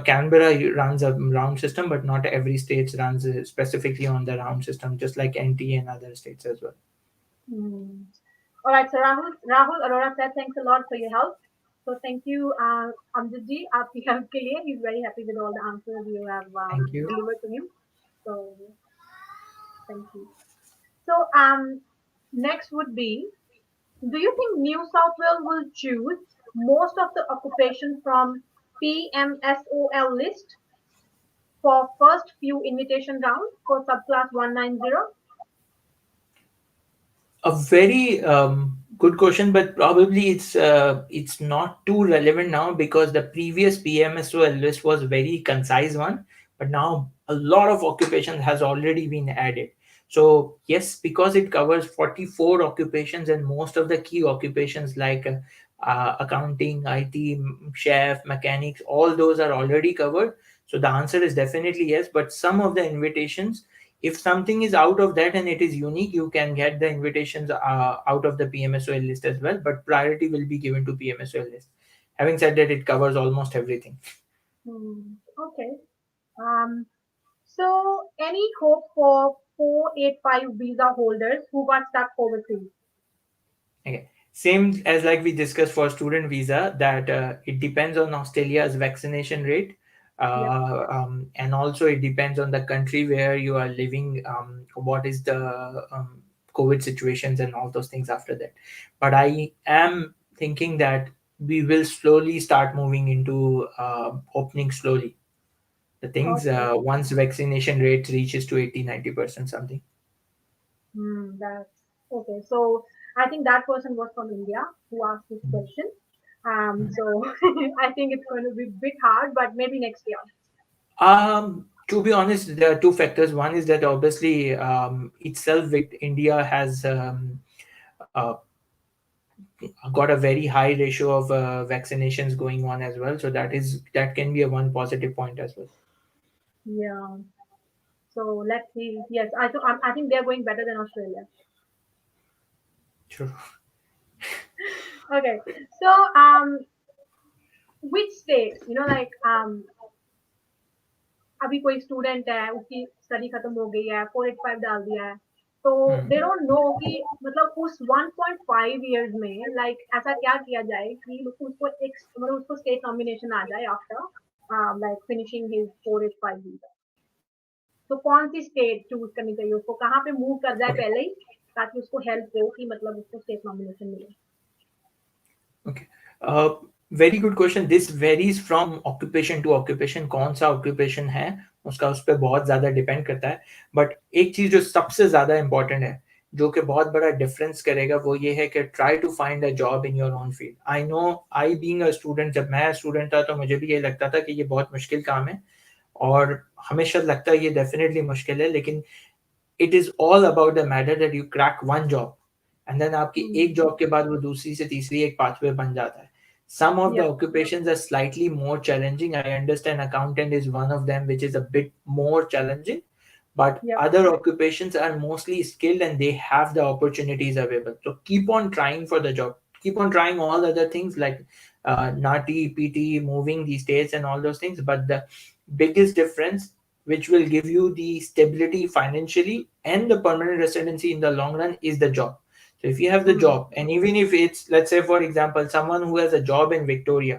[SPEAKER 2] Canberra runs a round system, but not every state runs specifically on the round system, just like NT and other states as well.
[SPEAKER 1] Hmm. All right, so Rahul Arora said thanks a lot for your help. So thank you, Amjad ji, आपकी help के लिए. He's very happy with all the answers you have
[SPEAKER 2] Thank you.
[SPEAKER 1] delivered to him. So thank you. So next would be, do you think New South Wales will choose most of the occupation from PMSOL list for first few invitation round for subclass 190?
[SPEAKER 2] A very good question, but probably it's not too relevant now because the previous PMSOL list was very concise one, but now a lot of occupation has already been added. So yes, because it covers 44 occupations and most of the key occupations like accounting, IT, chef, mechanics, all those are already covered. So the answer is definitely yes, but some of the invitations, if something is out of that and it is unique, you can get the invitations out of the PMSOL list as well, but priority will be given to PMSOL list. having said that, it covers almost everything.
[SPEAKER 1] Okay. Um, so any hope for 485 visa holders who got stuck overseas?
[SPEAKER 2] Okay. Same as like we discussed for student visa, that it depends on Australia's vaccination rate,
[SPEAKER 1] Yep.
[SPEAKER 2] and also it depends on the country where you are living. What is the COVID situations and all those things after that. But I am thinking that we will slowly start moving into opening slowly. The things
[SPEAKER 1] Okay.
[SPEAKER 2] once vaccination rate reaches to 80-90% something.
[SPEAKER 1] That's okay. So I think that person was from India who asked this question. So I think it's going to be a bit hard, but maybe next year.
[SPEAKER 2] To be honest, there are two factors. One is that obviously itself, India has got a very high ratio of vaccinations going on as well. So that can be a one positive point as well.
[SPEAKER 1] Yeah. So let's see. Yes, I think they're going better than Australia.
[SPEAKER 2] True.
[SPEAKER 1] Okay. So which states, like अभी कोई student है उसकी study खत्म हो गई है 485 डाल दिया है तो
[SPEAKER 2] Hmm.
[SPEAKER 1] दे डोंट नो कि मतलब उस 1.5 इयर्स में लाइक ऐसा क्या किया जाए कि उसको एक मतलब उसको स्टेट नॉमिनेशन आ जाए after like finishing his 485 visa तो कौन सी स्टेट चूज करनी चाहिए उसको कहाँ पे मूव कर जाए
[SPEAKER 2] Okay.
[SPEAKER 1] पहले ही ताकि उसको हेल्प हो कि मतलब उसको स्टेट नॉमिनेशन मिले
[SPEAKER 2] Okay. Uh, Very good question. This varies from occupation to occupation. कौन सा occupation है उसका उस पर बहुत ज़्यादा डिपेंड करता है. बट एक चीज़ जो सबसे ज़्यादा इम्पोर्टेंट है, जो कि बहुत बड़ा डिफरेंस करेगा, वो ये है कि try to find a job in your own field. I know, I being a student, जब मैं स्टूडेंट था तो मुझे भी ये लगता था कि ये बहुत मुश्किल काम है, और हमेशा लगता है ये डेफिनेटली मुश्किल है, लेकिन it is all about the matter that you crack one job, and then आपकी एक जॉब के बाद वो दूसरी से तीसरी एक पाथवे बन जाता है. Some of the
[SPEAKER 1] या
[SPEAKER 2] occupations are slightly more challenging. I understand accountant is one of them, which is a bit more challenging, but
[SPEAKER 1] या
[SPEAKER 2] other occupations are mostly skilled and they have the opportunities available. So keep on trying for the job. Keep on trying all other things like NATI, PT, moving these states and all those things. But the biggest difference, which will give you the stability financially and the permanent residency in the long run, is the job. So if you have the job, and even if it's, let's say for example, someone who has a job in Victoria,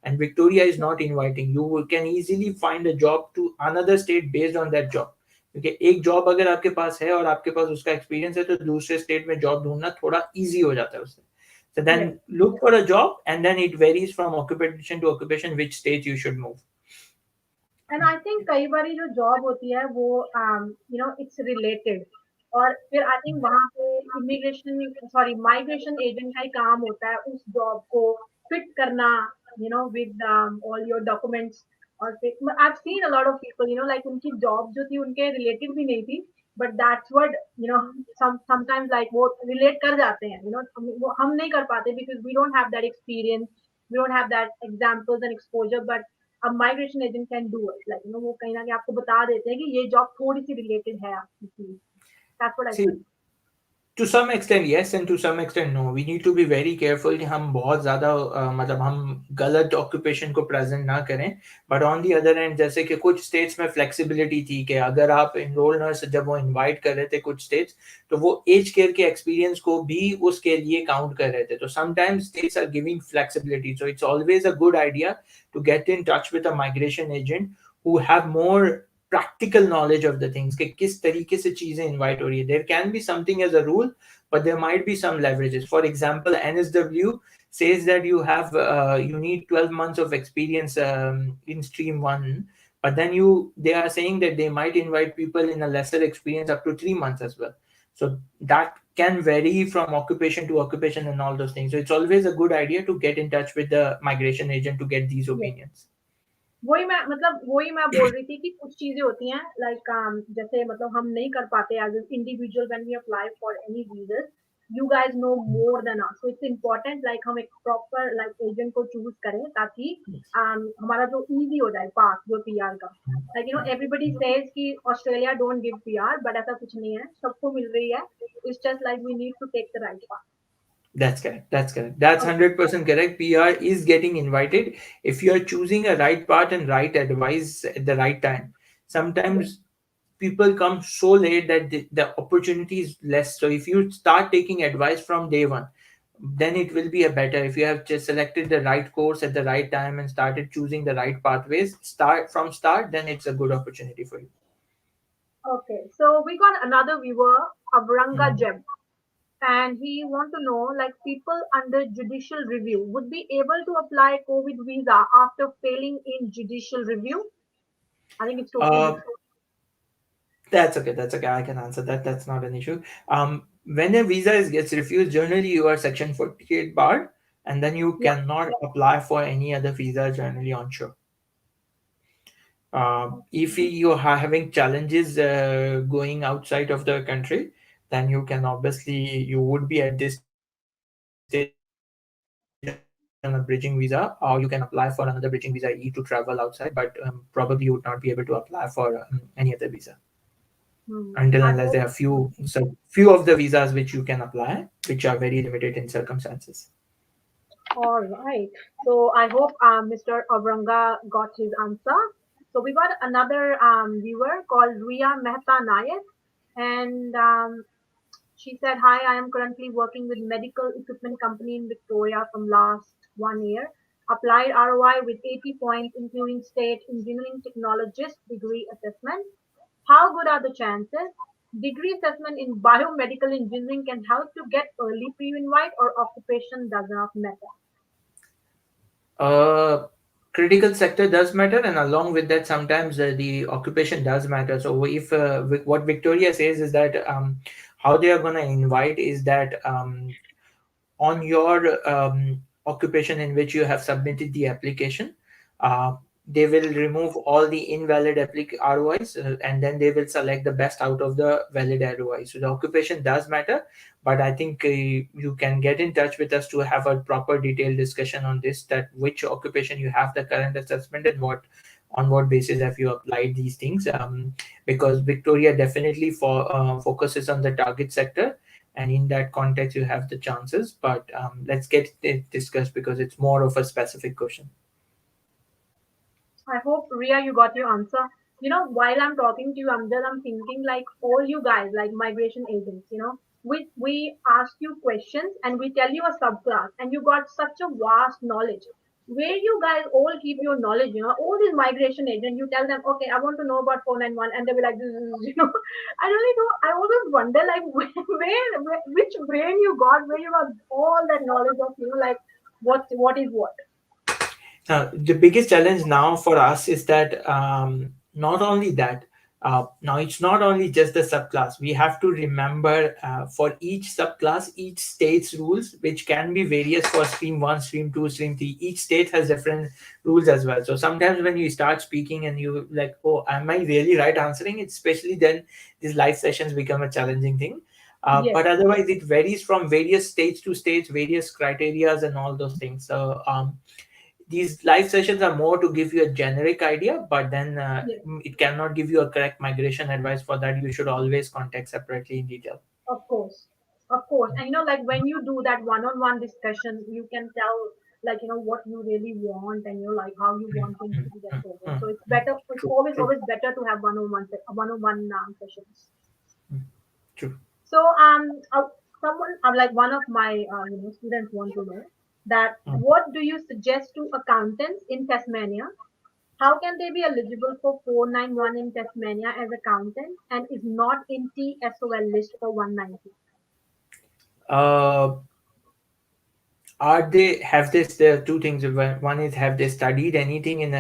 [SPEAKER 2] and Victoria is not inviting, you can easily find a job to another state based on that job. क्योंकि एक job अगर आपके पास है और आपके पास उसका experience है, तो दूसरे स्टेट में जॉब ढूंढना थोड़ा इजी हो जाता है उससे. So then
[SPEAKER 1] या
[SPEAKER 2] look for a job, and then it varies from occupation to occupation which state you should move.
[SPEAKER 1] And I think कई बार जो जॉब होती है वो इट्स रिलेटेड और फिर आई थिंक वहां पे इमिग्रेशन सॉरी माइग्रेशन एजेंट का ही काम होता है उस जॉब को फिट करना विद ऑल योर डॉक्यूमेंट्स और फिर I have seen a lot of people like उनकी जॉब जो थी उनके रिलेटिव भी नहीं थी but that's what sometimes like वो रिलेट कर जाते हैं वो हम नहीं कर पाते because we don't have that experience we don't have that examples and exposure but अब migration agent can do it like वो कहीं ना कहीं आपको बता देते हैं कि ये जॉब थोड़ी सी रिलेटेड है आपकी चीज that's what I
[SPEAKER 2] See,
[SPEAKER 1] feel
[SPEAKER 2] to some extent yes, and to some extent no. We need to be very careful कि हम बहुत ज़्यादा मतलब हम गलत ऑक्यूपेशन को प्रेजेंट ना करें. But on the other and, जैसे कि कुछ स्टेट्स में फ्लेक्सिबिलिटी थी कि अगर आप इनरोल नर्स जब वो इनवाइट कर रहे थे कुछ स्टेट्स, तो वो एज केयर के एक्सपीरियंस को भी उसके लिए काउंट कर रहे थे. तो sometimes states are giving flexibility. So it's always a good idea to get in touch with a migration agent who have more practical knowledge of the things कि किस तरीके से चीजें इनवाइट हो रही है. There can be something as a rule, but there might be some leverages. For example, NSW says that you need 12 months of experience in stream 1, but then they are saying that they might invite people in a lesser experience up to 3 months as well. So that can vary from occupation to occupation and all those things. So it's always a good idea to get in touch with the migration agent to get these opinions.
[SPEAKER 1] वही मैं बोल रही थी कि कुछ चीजें होती हैं लाइक जैसे मतलब हम नहीं कर पाते as an individual when we apply for any visas you guys know more than us so it's important like हम एक प्रॉपर लाइक एजेंट को चूज करें ताकि हमारा जो इजी हो जाए पास जो पीआर का लाइक एवरीबडी सेज कि Australia don't give PR but ऐसा कुछ नहीं है सबको मिल रही है it's just like we need to take the right path
[SPEAKER 2] That's correct. That's correct. That's
[SPEAKER 1] Okay.
[SPEAKER 2] 100% correct. PR is getting invited if you are choosing a right path and right advice at the right time.
[SPEAKER 1] Yes.
[SPEAKER 2] Sometimes people come so late that the opportunity is less. So if you start taking advice from day one, then it will be a better. If you have just selected the right course at the right time and started choosing the right pathways, start from start, then it's a good opportunity for you.
[SPEAKER 1] Okay. So we got another viewer, Avranga
[SPEAKER 2] Mhm.
[SPEAKER 1] Gem, and he want to know like people under judicial review would be able to apply COVID visa after failing in judicial review. I think it's totally
[SPEAKER 2] Uh, That's okay. That's okay. I can answer that. That's not an issue. When a visa gets refused, generally you are Section 48 barred, and then you
[SPEAKER 1] yeah.
[SPEAKER 2] cannot apply for any other visa generally onshore. If
[SPEAKER 1] Okay.
[SPEAKER 2] you are having challenges going outside of the country, then you can obviously you would be at this stage on a bridging visa, or you can apply for another bridging visa E to travel outside. But probably you would not be able to apply for any other visa until
[SPEAKER 1] Hmm.
[SPEAKER 2] unless there
[SPEAKER 1] I
[SPEAKER 2] are
[SPEAKER 1] hope.
[SPEAKER 2] few of the visas which you can apply, which are very limited in circumstances.
[SPEAKER 1] All right. So I hope Mr. Avranga got his answer. So we got another viewer called Ria Mehta Nayak, and she said, "Hi, I am currently working with medical equipment company in Victoria from last 1 year. Applied ROI with 80 points, including state engineering technologist degree assessment. How good are the chances? Degree assessment in biomedical engineering can help to get early pre-invite or occupation does not matter."
[SPEAKER 2] uh, Critical sector does matter, and along with that sometimes the occupation does matter. So if what Victoria says is that how they are going to invite is that on your occupation in which you have submitted the application, uh, they will remove all the invalid ROIs, and then they will select the best out of the valid ROIs. So the occupation does matter, but I think you can get in touch with us to have a proper detailed discussion on this, that which occupation you have the current assessment and what on what basis have you applied these things, because Victoria definitely focuses on the target sector, and in that context you have the chances. But let's get it discussed because it's more of a specific question.
[SPEAKER 1] I hope Ria, you got your answer. While I'm talking to you, I'm thinking like all you guys, like migration agents. We ask you questions and we tell you a subclass, and you got such a vast knowledge. Where you guys all keep your knowledge? All these migration agents, you tell them, okay, I want to know about 491, and they'll be like, I really know. I always wonder, like, where which brain you got, where you got all that knowledge of, like, what is what.
[SPEAKER 2] Now, the biggest challenge now for us is that not only that, now it's not only just the subclass. We have to remember for each subclass, each state's rules, which can be various for stream one, stream two, stream three. Each state has different rules as well. So sometimes when you start speaking and you like, oh, am I really right answering it? Especially then these live sessions become a challenging thing.
[SPEAKER 1] Yes,
[SPEAKER 2] But otherwise, it varies from various states to states, various criterias, and all those things. So these live sessions are more to give you a generic idea, but then
[SPEAKER 1] yes.
[SPEAKER 2] it cannot give you a correct migration advice. For that you should always contact separately in detail.
[SPEAKER 1] Of course. Of course. And like when you do that one-on-one discussion, you can tell like, what you really want and like how you want things to be get forward.
[SPEAKER 2] Mm,
[SPEAKER 1] So it's better, it's
[SPEAKER 2] true,
[SPEAKER 1] always,
[SPEAKER 2] true,
[SPEAKER 1] always better to have one-on-one sessions.
[SPEAKER 2] mm, true.
[SPEAKER 1] So, someone, like one of my, students want to know that
[SPEAKER 2] Mm.
[SPEAKER 1] what do you suggest to accountants in Tasmania? How can they be eligible for 491 in Tasmania as accountant and is not in TSOL list for 190?
[SPEAKER 2] uh Are they have this? There are two things. One is, have they studied anything in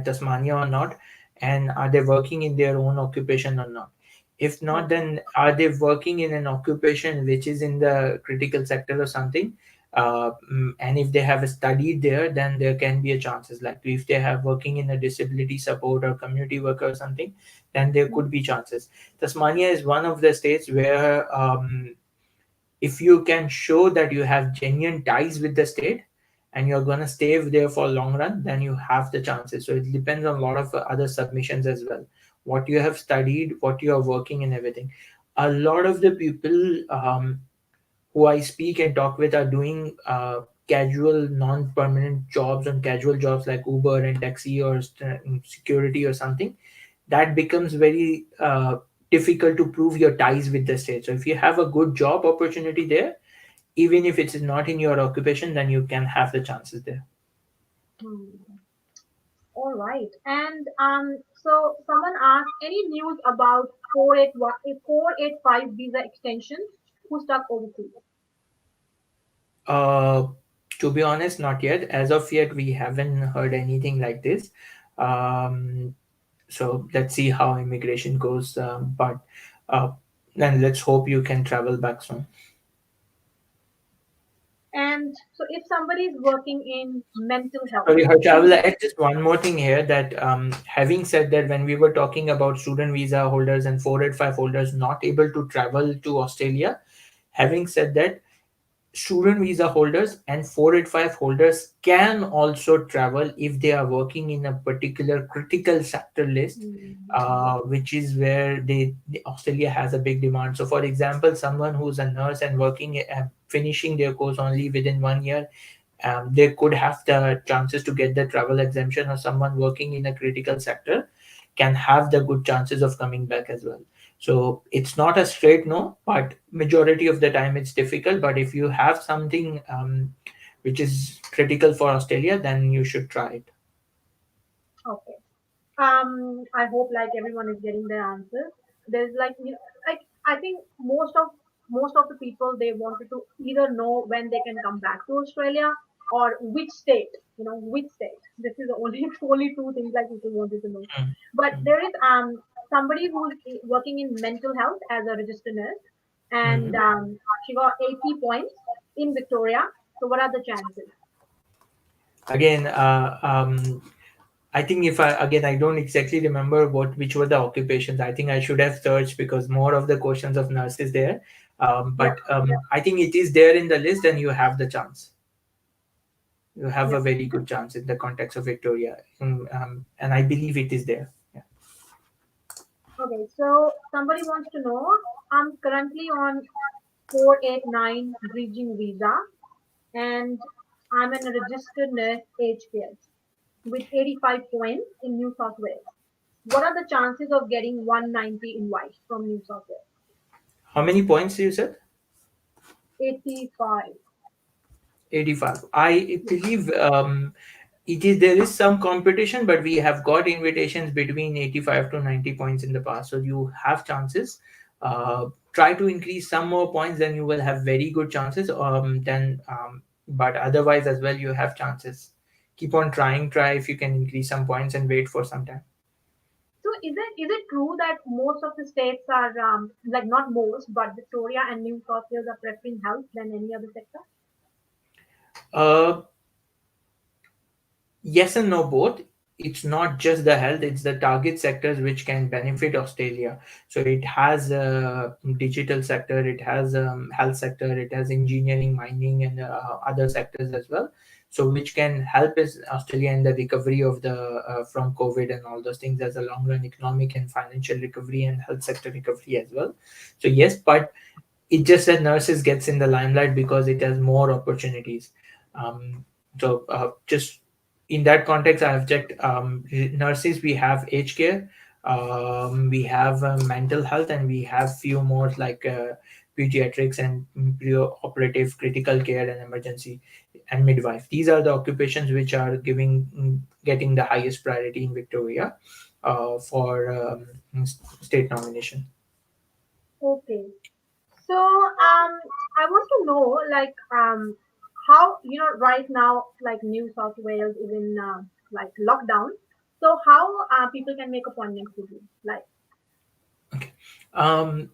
[SPEAKER 2] Tasmania or not, and are they working in their own occupation or not? If not,
[SPEAKER 1] Okay.
[SPEAKER 2] then are they working in an occupation which is in the critical sector or something? And if they have studied there, then there can be a chances. Like if they have working in a disability support or community worker or something, then there could
[SPEAKER 1] Mhm.
[SPEAKER 2] be chances. Tasmania is one of the states where if you can show that you have genuine ties with the state and you're going to stay there for a long run, then you have the chances. So it depends on a lot of other submissions as well, what you have studied, what you are working, and everything. A lot of the people who I speak and talk with are doing casual, non-permanent jobs on casual jobs like Uber and taxi or security or something, that becomes very difficult to prove your ties with the state. So if you have a good job opportunity there, even if it's not in your occupation, then you can have the chances there.
[SPEAKER 1] Hmm. All right. And so someone asked, any news about 485 visa extensions who stuck overseas?
[SPEAKER 2] Uh, to be honest, not yet. As of yet, we haven't heard anything like this. Um, so let's see how immigration goes. But uh, then let's hope you can travel back soon.
[SPEAKER 1] And so if somebody is working in mental health,
[SPEAKER 2] Sorry, Harsha, I
[SPEAKER 1] who
[SPEAKER 2] will
[SPEAKER 1] is,
[SPEAKER 2] add just one more thing here that having said that, when we were talking about student visa holders and 485 holders not able to travel to Australia, having said that, student visa holders and 485 holders can also travel if they are working in a particular critical sector list,
[SPEAKER 1] yeah.
[SPEAKER 2] which is where Australia has a big demand. So for example, someone who's a nurse and working finishing their course only within 1 year, they could have the chances to get the travel exemption, or someone working in a critical sector can have the good chances of coming back as well. So it's not a straight no, but majority of the time it's difficult. But if you have something which is critical for Australia, then you should try it.
[SPEAKER 1] Okay. I hope like everyone is getting their answers. There's like like I think most of the people, they wanted to either know when they can come back to Australia or which state, which state. This is the only only two things like people wanted to know.
[SPEAKER 2] Mm,
[SPEAKER 1] But
[SPEAKER 2] mm,
[SPEAKER 1] there is somebody who's working in mental health as a registered nurse, and
[SPEAKER 2] mhm.
[SPEAKER 1] she got 80 points in Victoria. So what are the chances?
[SPEAKER 2] Again, I think if I again I don't exactly remember which were the occupations. I think I should have searched because more of the questions of nurses there.
[SPEAKER 1] Yeah,
[SPEAKER 2] But I think it is there in the list, and you have the chance. You have a
[SPEAKER 1] yeah.
[SPEAKER 2] very good chance in the context of Victoria, and I believe it is there. Yeah.
[SPEAKER 1] Okay, so somebody wants to know, I'm currently on 489 bridging visa, and I'm a registered nurse aged care with 85 points in New South Wales. What are the chances of getting 190 invite from New South Wales?
[SPEAKER 2] How many points you said?
[SPEAKER 1] 85.
[SPEAKER 2] 85. I
[SPEAKER 1] Yeah.
[SPEAKER 2] believe it is there is some competition, but we have got invitations between 85 to 90 points in the past. So you have chances. Try to increase some more points, then you will have very good chances. But otherwise as well, you have chances. Keep on trying. Try if you can increase some points and wait for some time.
[SPEAKER 1] So is it true that most of the states are like not most, but Victoria and New South Wales are preferring health than any other sector?
[SPEAKER 2] Uh, Yes and no both. It's not just the health, it's the target sectors which can benefit Australia. So it has a digital sector, it has health sector, it has engineering, mining, and other sectors as well. So which can help us Australia in the recovery of the from COVID and all those things, as a long run economic and financial recovery and health sector recovery as well. So yes, but it just that nurses gets in the limelight because it has more opportunities. Just in that context, I have checked nurses. We have aged care, we have mental health, and we have few more like pediatrics and pre-operative critical care and emergency and midwife. These are the occupations which are getting the highest priority in Victoria for state nomination.
[SPEAKER 1] Okay. So I want to know like how right now like New South Wales is in like lockdown. So how people can make appointments with you? Like
[SPEAKER 2] Okay. Um,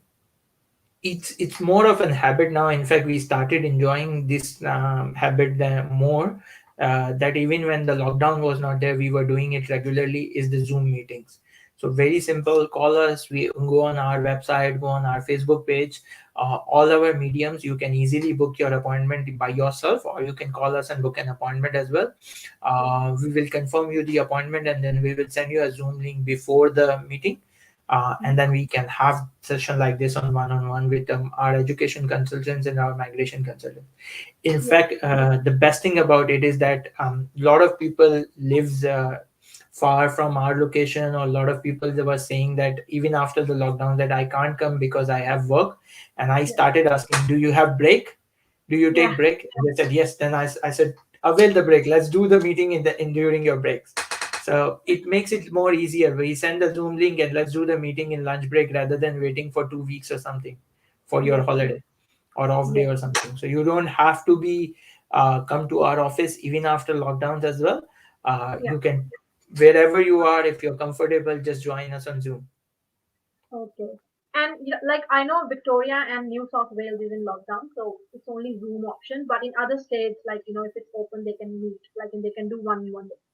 [SPEAKER 2] it's more of an habit now. In fact, we started enjoying this habit more, that even when the lockdown was not there, we were doing it regularly, is the Zoom meetings. So very simple, call us, we go on our website, go on our Facebook page, all our mediums. You can easily book your appointment by yourself, or you can call us and book an appointment as well. We will confirm you the appointment, and then we will send you a Zoom link before the meeting. and then we can have session like this on one-on-one with our education consultants and our migration consultants. In
[SPEAKER 1] Yeah,
[SPEAKER 2] fact, the best thing about it is that a lot of people lives far from our location, or a lot of people they were saying that even after the lockdown that I can't come because I have work. And I
[SPEAKER 1] yeah,
[SPEAKER 2] started asking, do you have break? Do you
[SPEAKER 1] yeah,
[SPEAKER 2] take break? And they said yes. Then I said, avail the break, let's do the meeting in during your breaks. So it makes it more easier. We send the Zoom link and let's do the meeting in lunch break rather than waiting for 2 weeks or something for your
[SPEAKER 1] yes,
[SPEAKER 2] holiday or off day
[SPEAKER 1] yes,
[SPEAKER 2] or something. So you don't have to be come to our office even after lockdowns as well.
[SPEAKER 1] yeah.
[SPEAKER 2] You can, wherever you are, if you're comfortable, just join us on Zoom.
[SPEAKER 1] Okay. And yeah, like I know Victoria and New South Wales is in lockdown, so it's only Zoom option. But in other states, like if it's open, they can meet, like and they can do one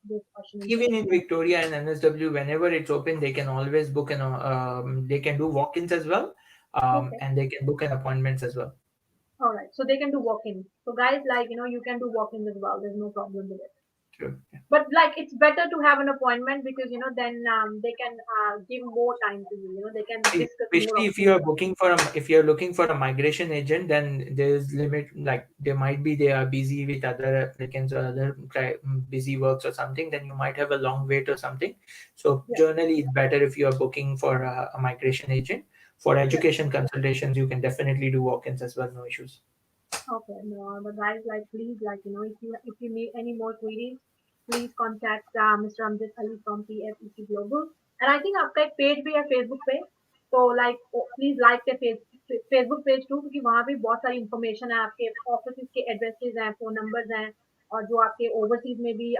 [SPEAKER 1] discussion and
[SPEAKER 2] Even
[SPEAKER 1] session,
[SPEAKER 2] in
[SPEAKER 1] right?
[SPEAKER 2] Victoria and NSW, whenever it's open, they can always book an. They can do walk-ins as well,
[SPEAKER 1] Okay.
[SPEAKER 2] and they can book an appointments as well.
[SPEAKER 1] All right. So they can do walk-in. So guys, like you can do walk-in as well. There's no problem with it.
[SPEAKER 2] Sure.
[SPEAKER 1] But like it's better to have an appointment because then they can give more time to you. They can discuss more
[SPEAKER 2] Especially
[SPEAKER 1] of
[SPEAKER 2] if you
[SPEAKER 1] things.
[SPEAKER 2] are booking for a, if you're looking for a migration agent, then there's limit, like there might be they are busy with other applicants or other busy works or something, then you might have a long wait or something. So
[SPEAKER 1] Yeah,
[SPEAKER 2] generally it's better if you are booking for a migration agent. For
[SPEAKER 1] yeah.
[SPEAKER 2] education consultations you can definitely do walk-ins as well, no issues.
[SPEAKER 1] Okay, no, but guys, like, please, like, if you need any more queries, please contact Mr. Amjad Ali from PFEC Global. And I think आपका एक page भी है Facebook पे, तो like, please like the Facebook page too, क्योंकि वहाँ भी बहुत सारी इंफॉर्मेशन है, आपके ऑफिस के एड्रेसेस हैं, फोन नंबर्स हैं, और जो आपके ओवरसीज में भी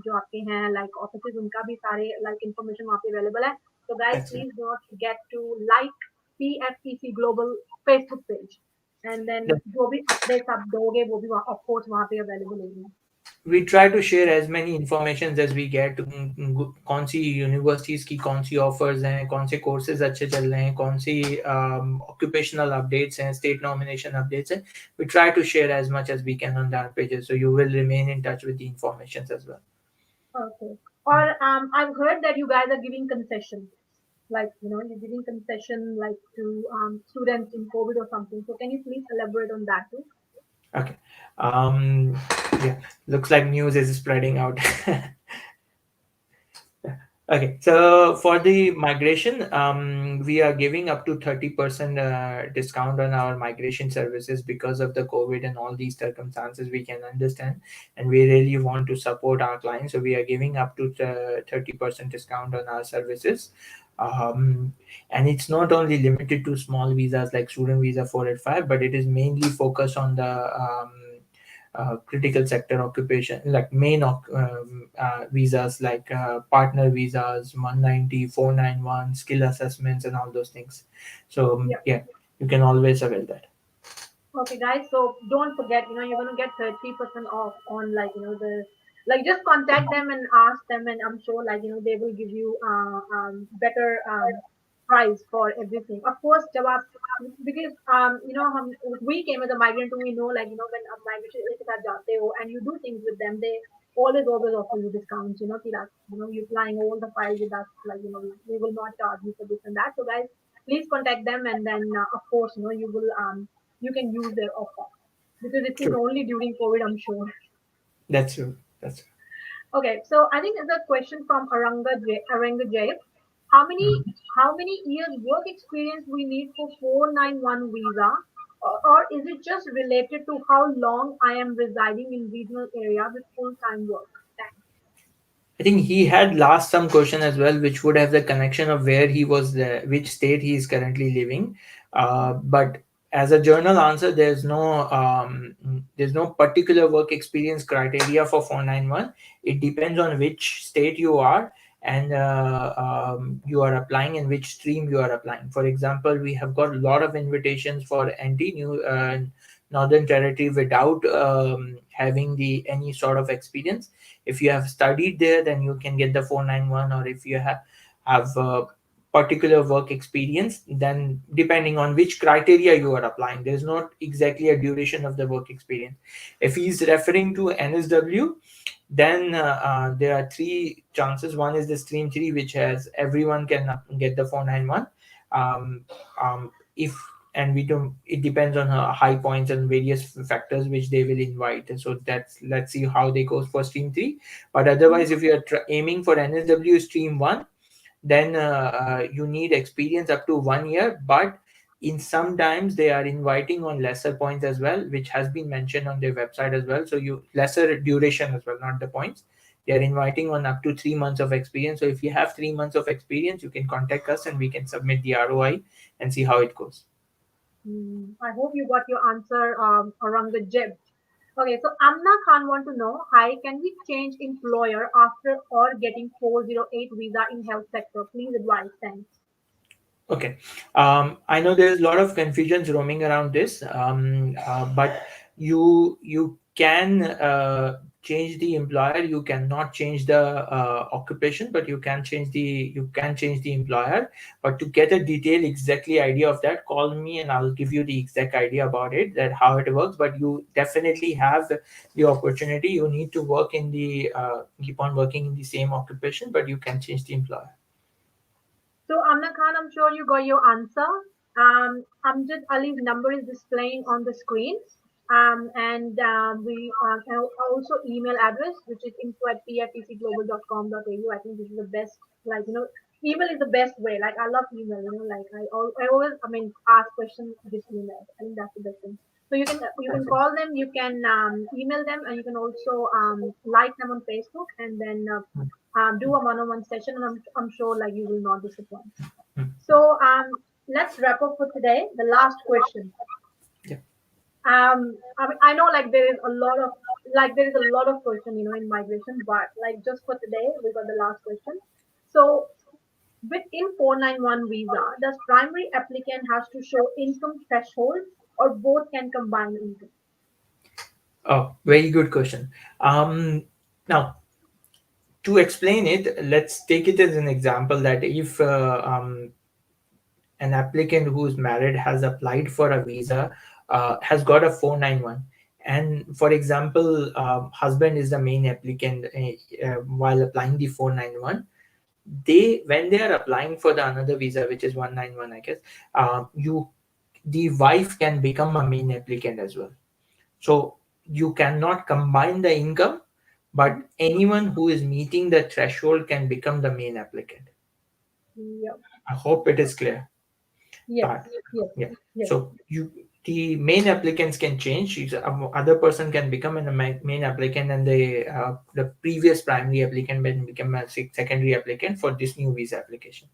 [SPEAKER 1] जो आपके हैं लाइक ऑफिस उनका भी सारे लाइक इंफॉर्मेशन वहाँ पे अवेलेबल है. So guys,
[SPEAKER 2] That's it.
[SPEAKER 1] please do not forget to like PFEC Global Facebook page. And then जो भी अपडेट्स आप दोगे वो भी ऑफ कोर्स वहाँ पे अवेलेबल होगी.
[SPEAKER 2] We try to share as many information as we get. कौन सी यूनिवर्सिटीज की कौन सी ऑफर्स हैं, कौन से कोर्सेज अच्छे चल रहे हैं, कौन सी occupational updates हैं, state nomination updates हैं. We try to share as much as we can on that pages, so you will remain in touch with the information as well.
[SPEAKER 1] Okay. Or I've heard that you guys are giving concession, like you're giving concession like to students in COVID or something. So can you please elaborate on that too?
[SPEAKER 2] Okay. um yeah, looks like news is spreading out. Okay, so for the migration, we are giving up to 30% discount on our migration services because of the COVID and all these circumstances we can understand, and we really want to support our clients. So we are giving up to 30% discount on our services. Um, and it's not only limited to small visas like student visa 485, but it is mainly focused on the critical sector occupation, like visas like partner visas, 190, 491, skill assessments, and all those things. So
[SPEAKER 1] Yeah.
[SPEAKER 2] yeah, you can always avail that.
[SPEAKER 1] Okay, guys. So don't forget, you're gonna get 30% off on like the like just contact them and ask them, and I'm sure like they will give you better price for everything. Of course, जब आप because we came as a migrant, we know like when आप migration के साथ जाते हो and you do things with them, they always offer you discounts. कि that you're applying all the files with us, like we will not charge you for this and that. So guys, please contact them, and then of course you can use their offer because it is
[SPEAKER 2] True.
[SPEAKER 1] only during COVID, I'm sure.
[SPEAKER 2] That's true. That's
[SPEAKER 1] Okay, so I think there's a question from Aranga J. How many
[SPEAKER 2] true.
[SPEAKER 1] how many years work experience we need for 491 visa, or is it just related to how long I am residing in regional area with full time work? Thanks.
[SPEAKER 2] I think he had last some question as well, which would have the connection of where he was, which state he is currently living. But as a journal answer, there's no particular work experience criteria for 491. It depends on which state you are, and you are applying and which stream you are applying. For example, we have got a lot of invitations for NT New Northern Territory without having the any sort of experience. If you have studied there, then you can get the 491, or if you have particular work experience, then depending on which criteria you are applying, there's not exactly a duration of the work experience. If he's referring to NSW, then there are three chances. One is the stream 3, which has everyone can get the 491. um, if and we don't, it depends on her high points and various factors which they will invite. And so that's, let's see how they go for stream 3. But otherwise, if you are aiming for NSW stream 1, then you need experience up to 1 year. But in sometimes they are inviting on lesser points as well, which has been mentioned on their website as well. So you, lesser duration as well, not the points. They are inviting on up to 3 months of experience. So if you have 3 months of experience, you can contact us and we can submit the ROI and see how it goes.
[SPEAKER 1] I hope you got your answer, Aurangzeb. Okay, so Amna Khan want to know, hi, can we change employer after or getting 408 visa in health sector? Please advise. Thanks.
[SPEAKER 2] Okay. I know there's a lot of confusions roaming around this, but you can change the employer. You cannot change the occupation, but you can change the employer. But to get a detailed exactly idea of that, call me and I'll give you the exact idea about it, that how it works. But you definitely have the opportunity. You need to work in the keep on working in the same occupation, but you can change the employer.
[SPEAKER 1] So Amna Khan, I'm sure you got your answer. Amjad Ali's number is displaying on the screen. And we can also email address, which is info@pfecglobal.com.au. I think this is the best, like, email is the best way. Like, I love email, like I always, ask questions with email. I think that's the best thing. So you can call them, you can email them, and you can also like them on Facebook, and then do a one-on-one session, and I'm sure like you will not disappoint. So let's wrap up for today. The last question.
[SPEAKER 2] Yeah.
[SPEAKER 1] I know like there is a lot of question in migration, but like just for today we got the last question. So within 491 visa, does primary applicant has to show income threshold or both can combine income?
[SPEAKER 2] Oh, very good question. Now, to explain it, let's take it as an example that if an applicant who's married has applied for a visa, has got a 491, and for example, husband is the main applicant while applying the 491, they, when they are applying for the another visa, which is 191, I guess, you the wife can become a main applicant as well. So you cannot combine the income, but
[SPEAKER 1] Mhm.
[SPEAKER 2] anyone who is meeting the threshold can become the main applicant.
[SPEAKER 1] Yep.
[SPEAKER 2] I hope it is clear.
[SPEAKER 1] Yes.
[SPEAKER 2] But
[SPEAKER 1] Yes.
[SPEAKER 2] yeah,
[SPEAKER 1] Yes.
[SPEAKER 2] so you, the main applicants can change. Other person can become a main applicant, and the previous primary applicant can become a secondary applicant for this new visa application.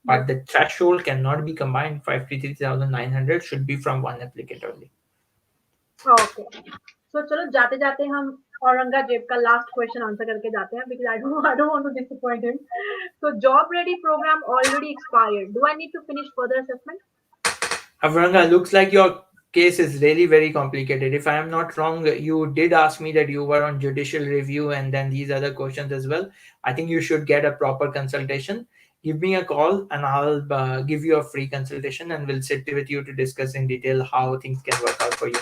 [SPEAKER 2] But
[SPEAKER 1] Yep.
[SPEAKER 2] the threshold cannot be combined. 533,900 should be from one applicant only.
[SPEAKER 1] Okay. So चलो जाते जाते हम औरंगजेब का last question answer करके जाते हैं because I don't want to disappoint him. So job ready program already expired. Do I need to finish further assessment?
[SPEAKER 2] Avranga, looks like your case is really very complicated. If I am not wrong, you did ask me that you were on judicial review and then these other questions as well. I think you should get a proper consultation. Give me a call and I'll give you a free consultation and we'll sit with you to discuss in detail how things can work out for you.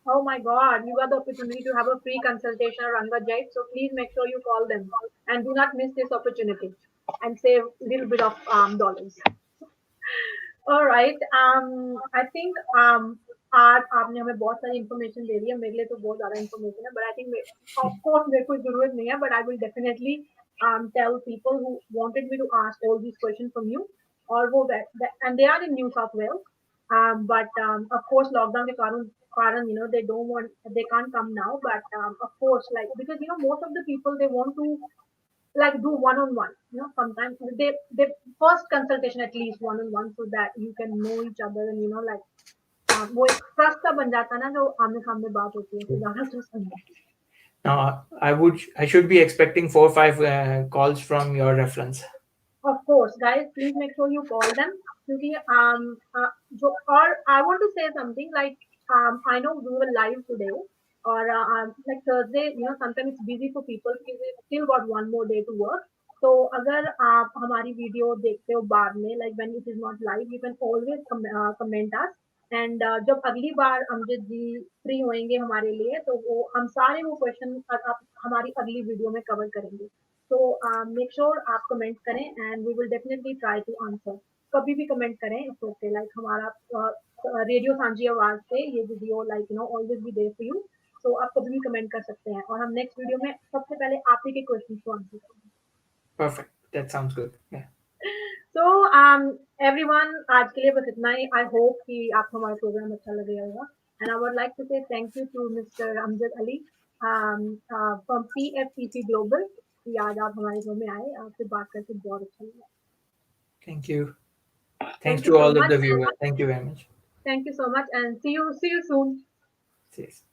[SPEAKER 1] Oh my God, you got the opportunity to have a free consultation at Rangajait. So please make sure you call them and do not miss this opportunity and save a little bit of dollars. All right. I think आज आपने हमें बहुत सारी information दे दी है मेरे लिए तो बहुत ज़्यादा इन्फॉर्मेशन है but I think of course मेरे को ज़रूरत नहीं है but I will definitely tell people who wanted me to ask all these questions from you और वो and they are in New South Wales but of course lockdown के कारण they don't want they can't come now but of course like because most of the people they want to like do one on one sometimes they first consultation at least one on one so that you can know each other and like वो एक trust का बन जाता है ना जो आमने सामने बात होती है तो ज्यादा ट्रस्ट बन जाता
[SPEAKER 2] Now, I should be expecting 4 or 5 calls from your reference.
[SPEAKER 1] है of course guys please make sure you call them क्योंकि जो और I want to say something like I know we were live today or like Thursday sometimes it's busy for people because we still got one more day to work तो अगर आप हमारी video देखते हो बाद में like when it is not live you can always comment us and जब अगली बार अमजद जी फ्री होंगे हमारे लिए तो वो हम सारे वो क्वेश्चन हमारी अगली वीडियो में कवर करेंगे. तो मेक श्योर आप कमेंट करें and we will definitely try to answer. कभी भी कमेंट करें, इट्स ओके. लाइक हमारा रेडियो सांझी आवाज से ये video like always be there for you. तो आप कभी भी कमेंट कर सकते हैं और हम नेक्स्ट वीडियो में सबसे पहले आप ही के क्वेश्चन को आंसर करेंगे.
[SPEAKER 2] Perfect. That sounds good. Yeah.
[SPEAKER 1] So everyone, आज के लिए बस इतना ही. आई होप कि आपको हमारा प्रोग्राम अच्छा लगे होगा. And I would like to say thank you to mister Amjad Ali from PFEC global कि आज आप हमारे शो में आए. आपसे बात करके बहुत अच्छा लगा.
[SPEAKER 2] Thank you. Thanks
[SPEAKER 1] thank you
[SPEAKER 2] to
[SPEAKER 1] so
[SPEAKER 2] all of
[SPEAKER 1] much.
[SPEAKER 2] the viewers. Thank you very much.
[SPEAKER 1] Thank you so much and see you soon.
[SPEAKER 2] Cheers.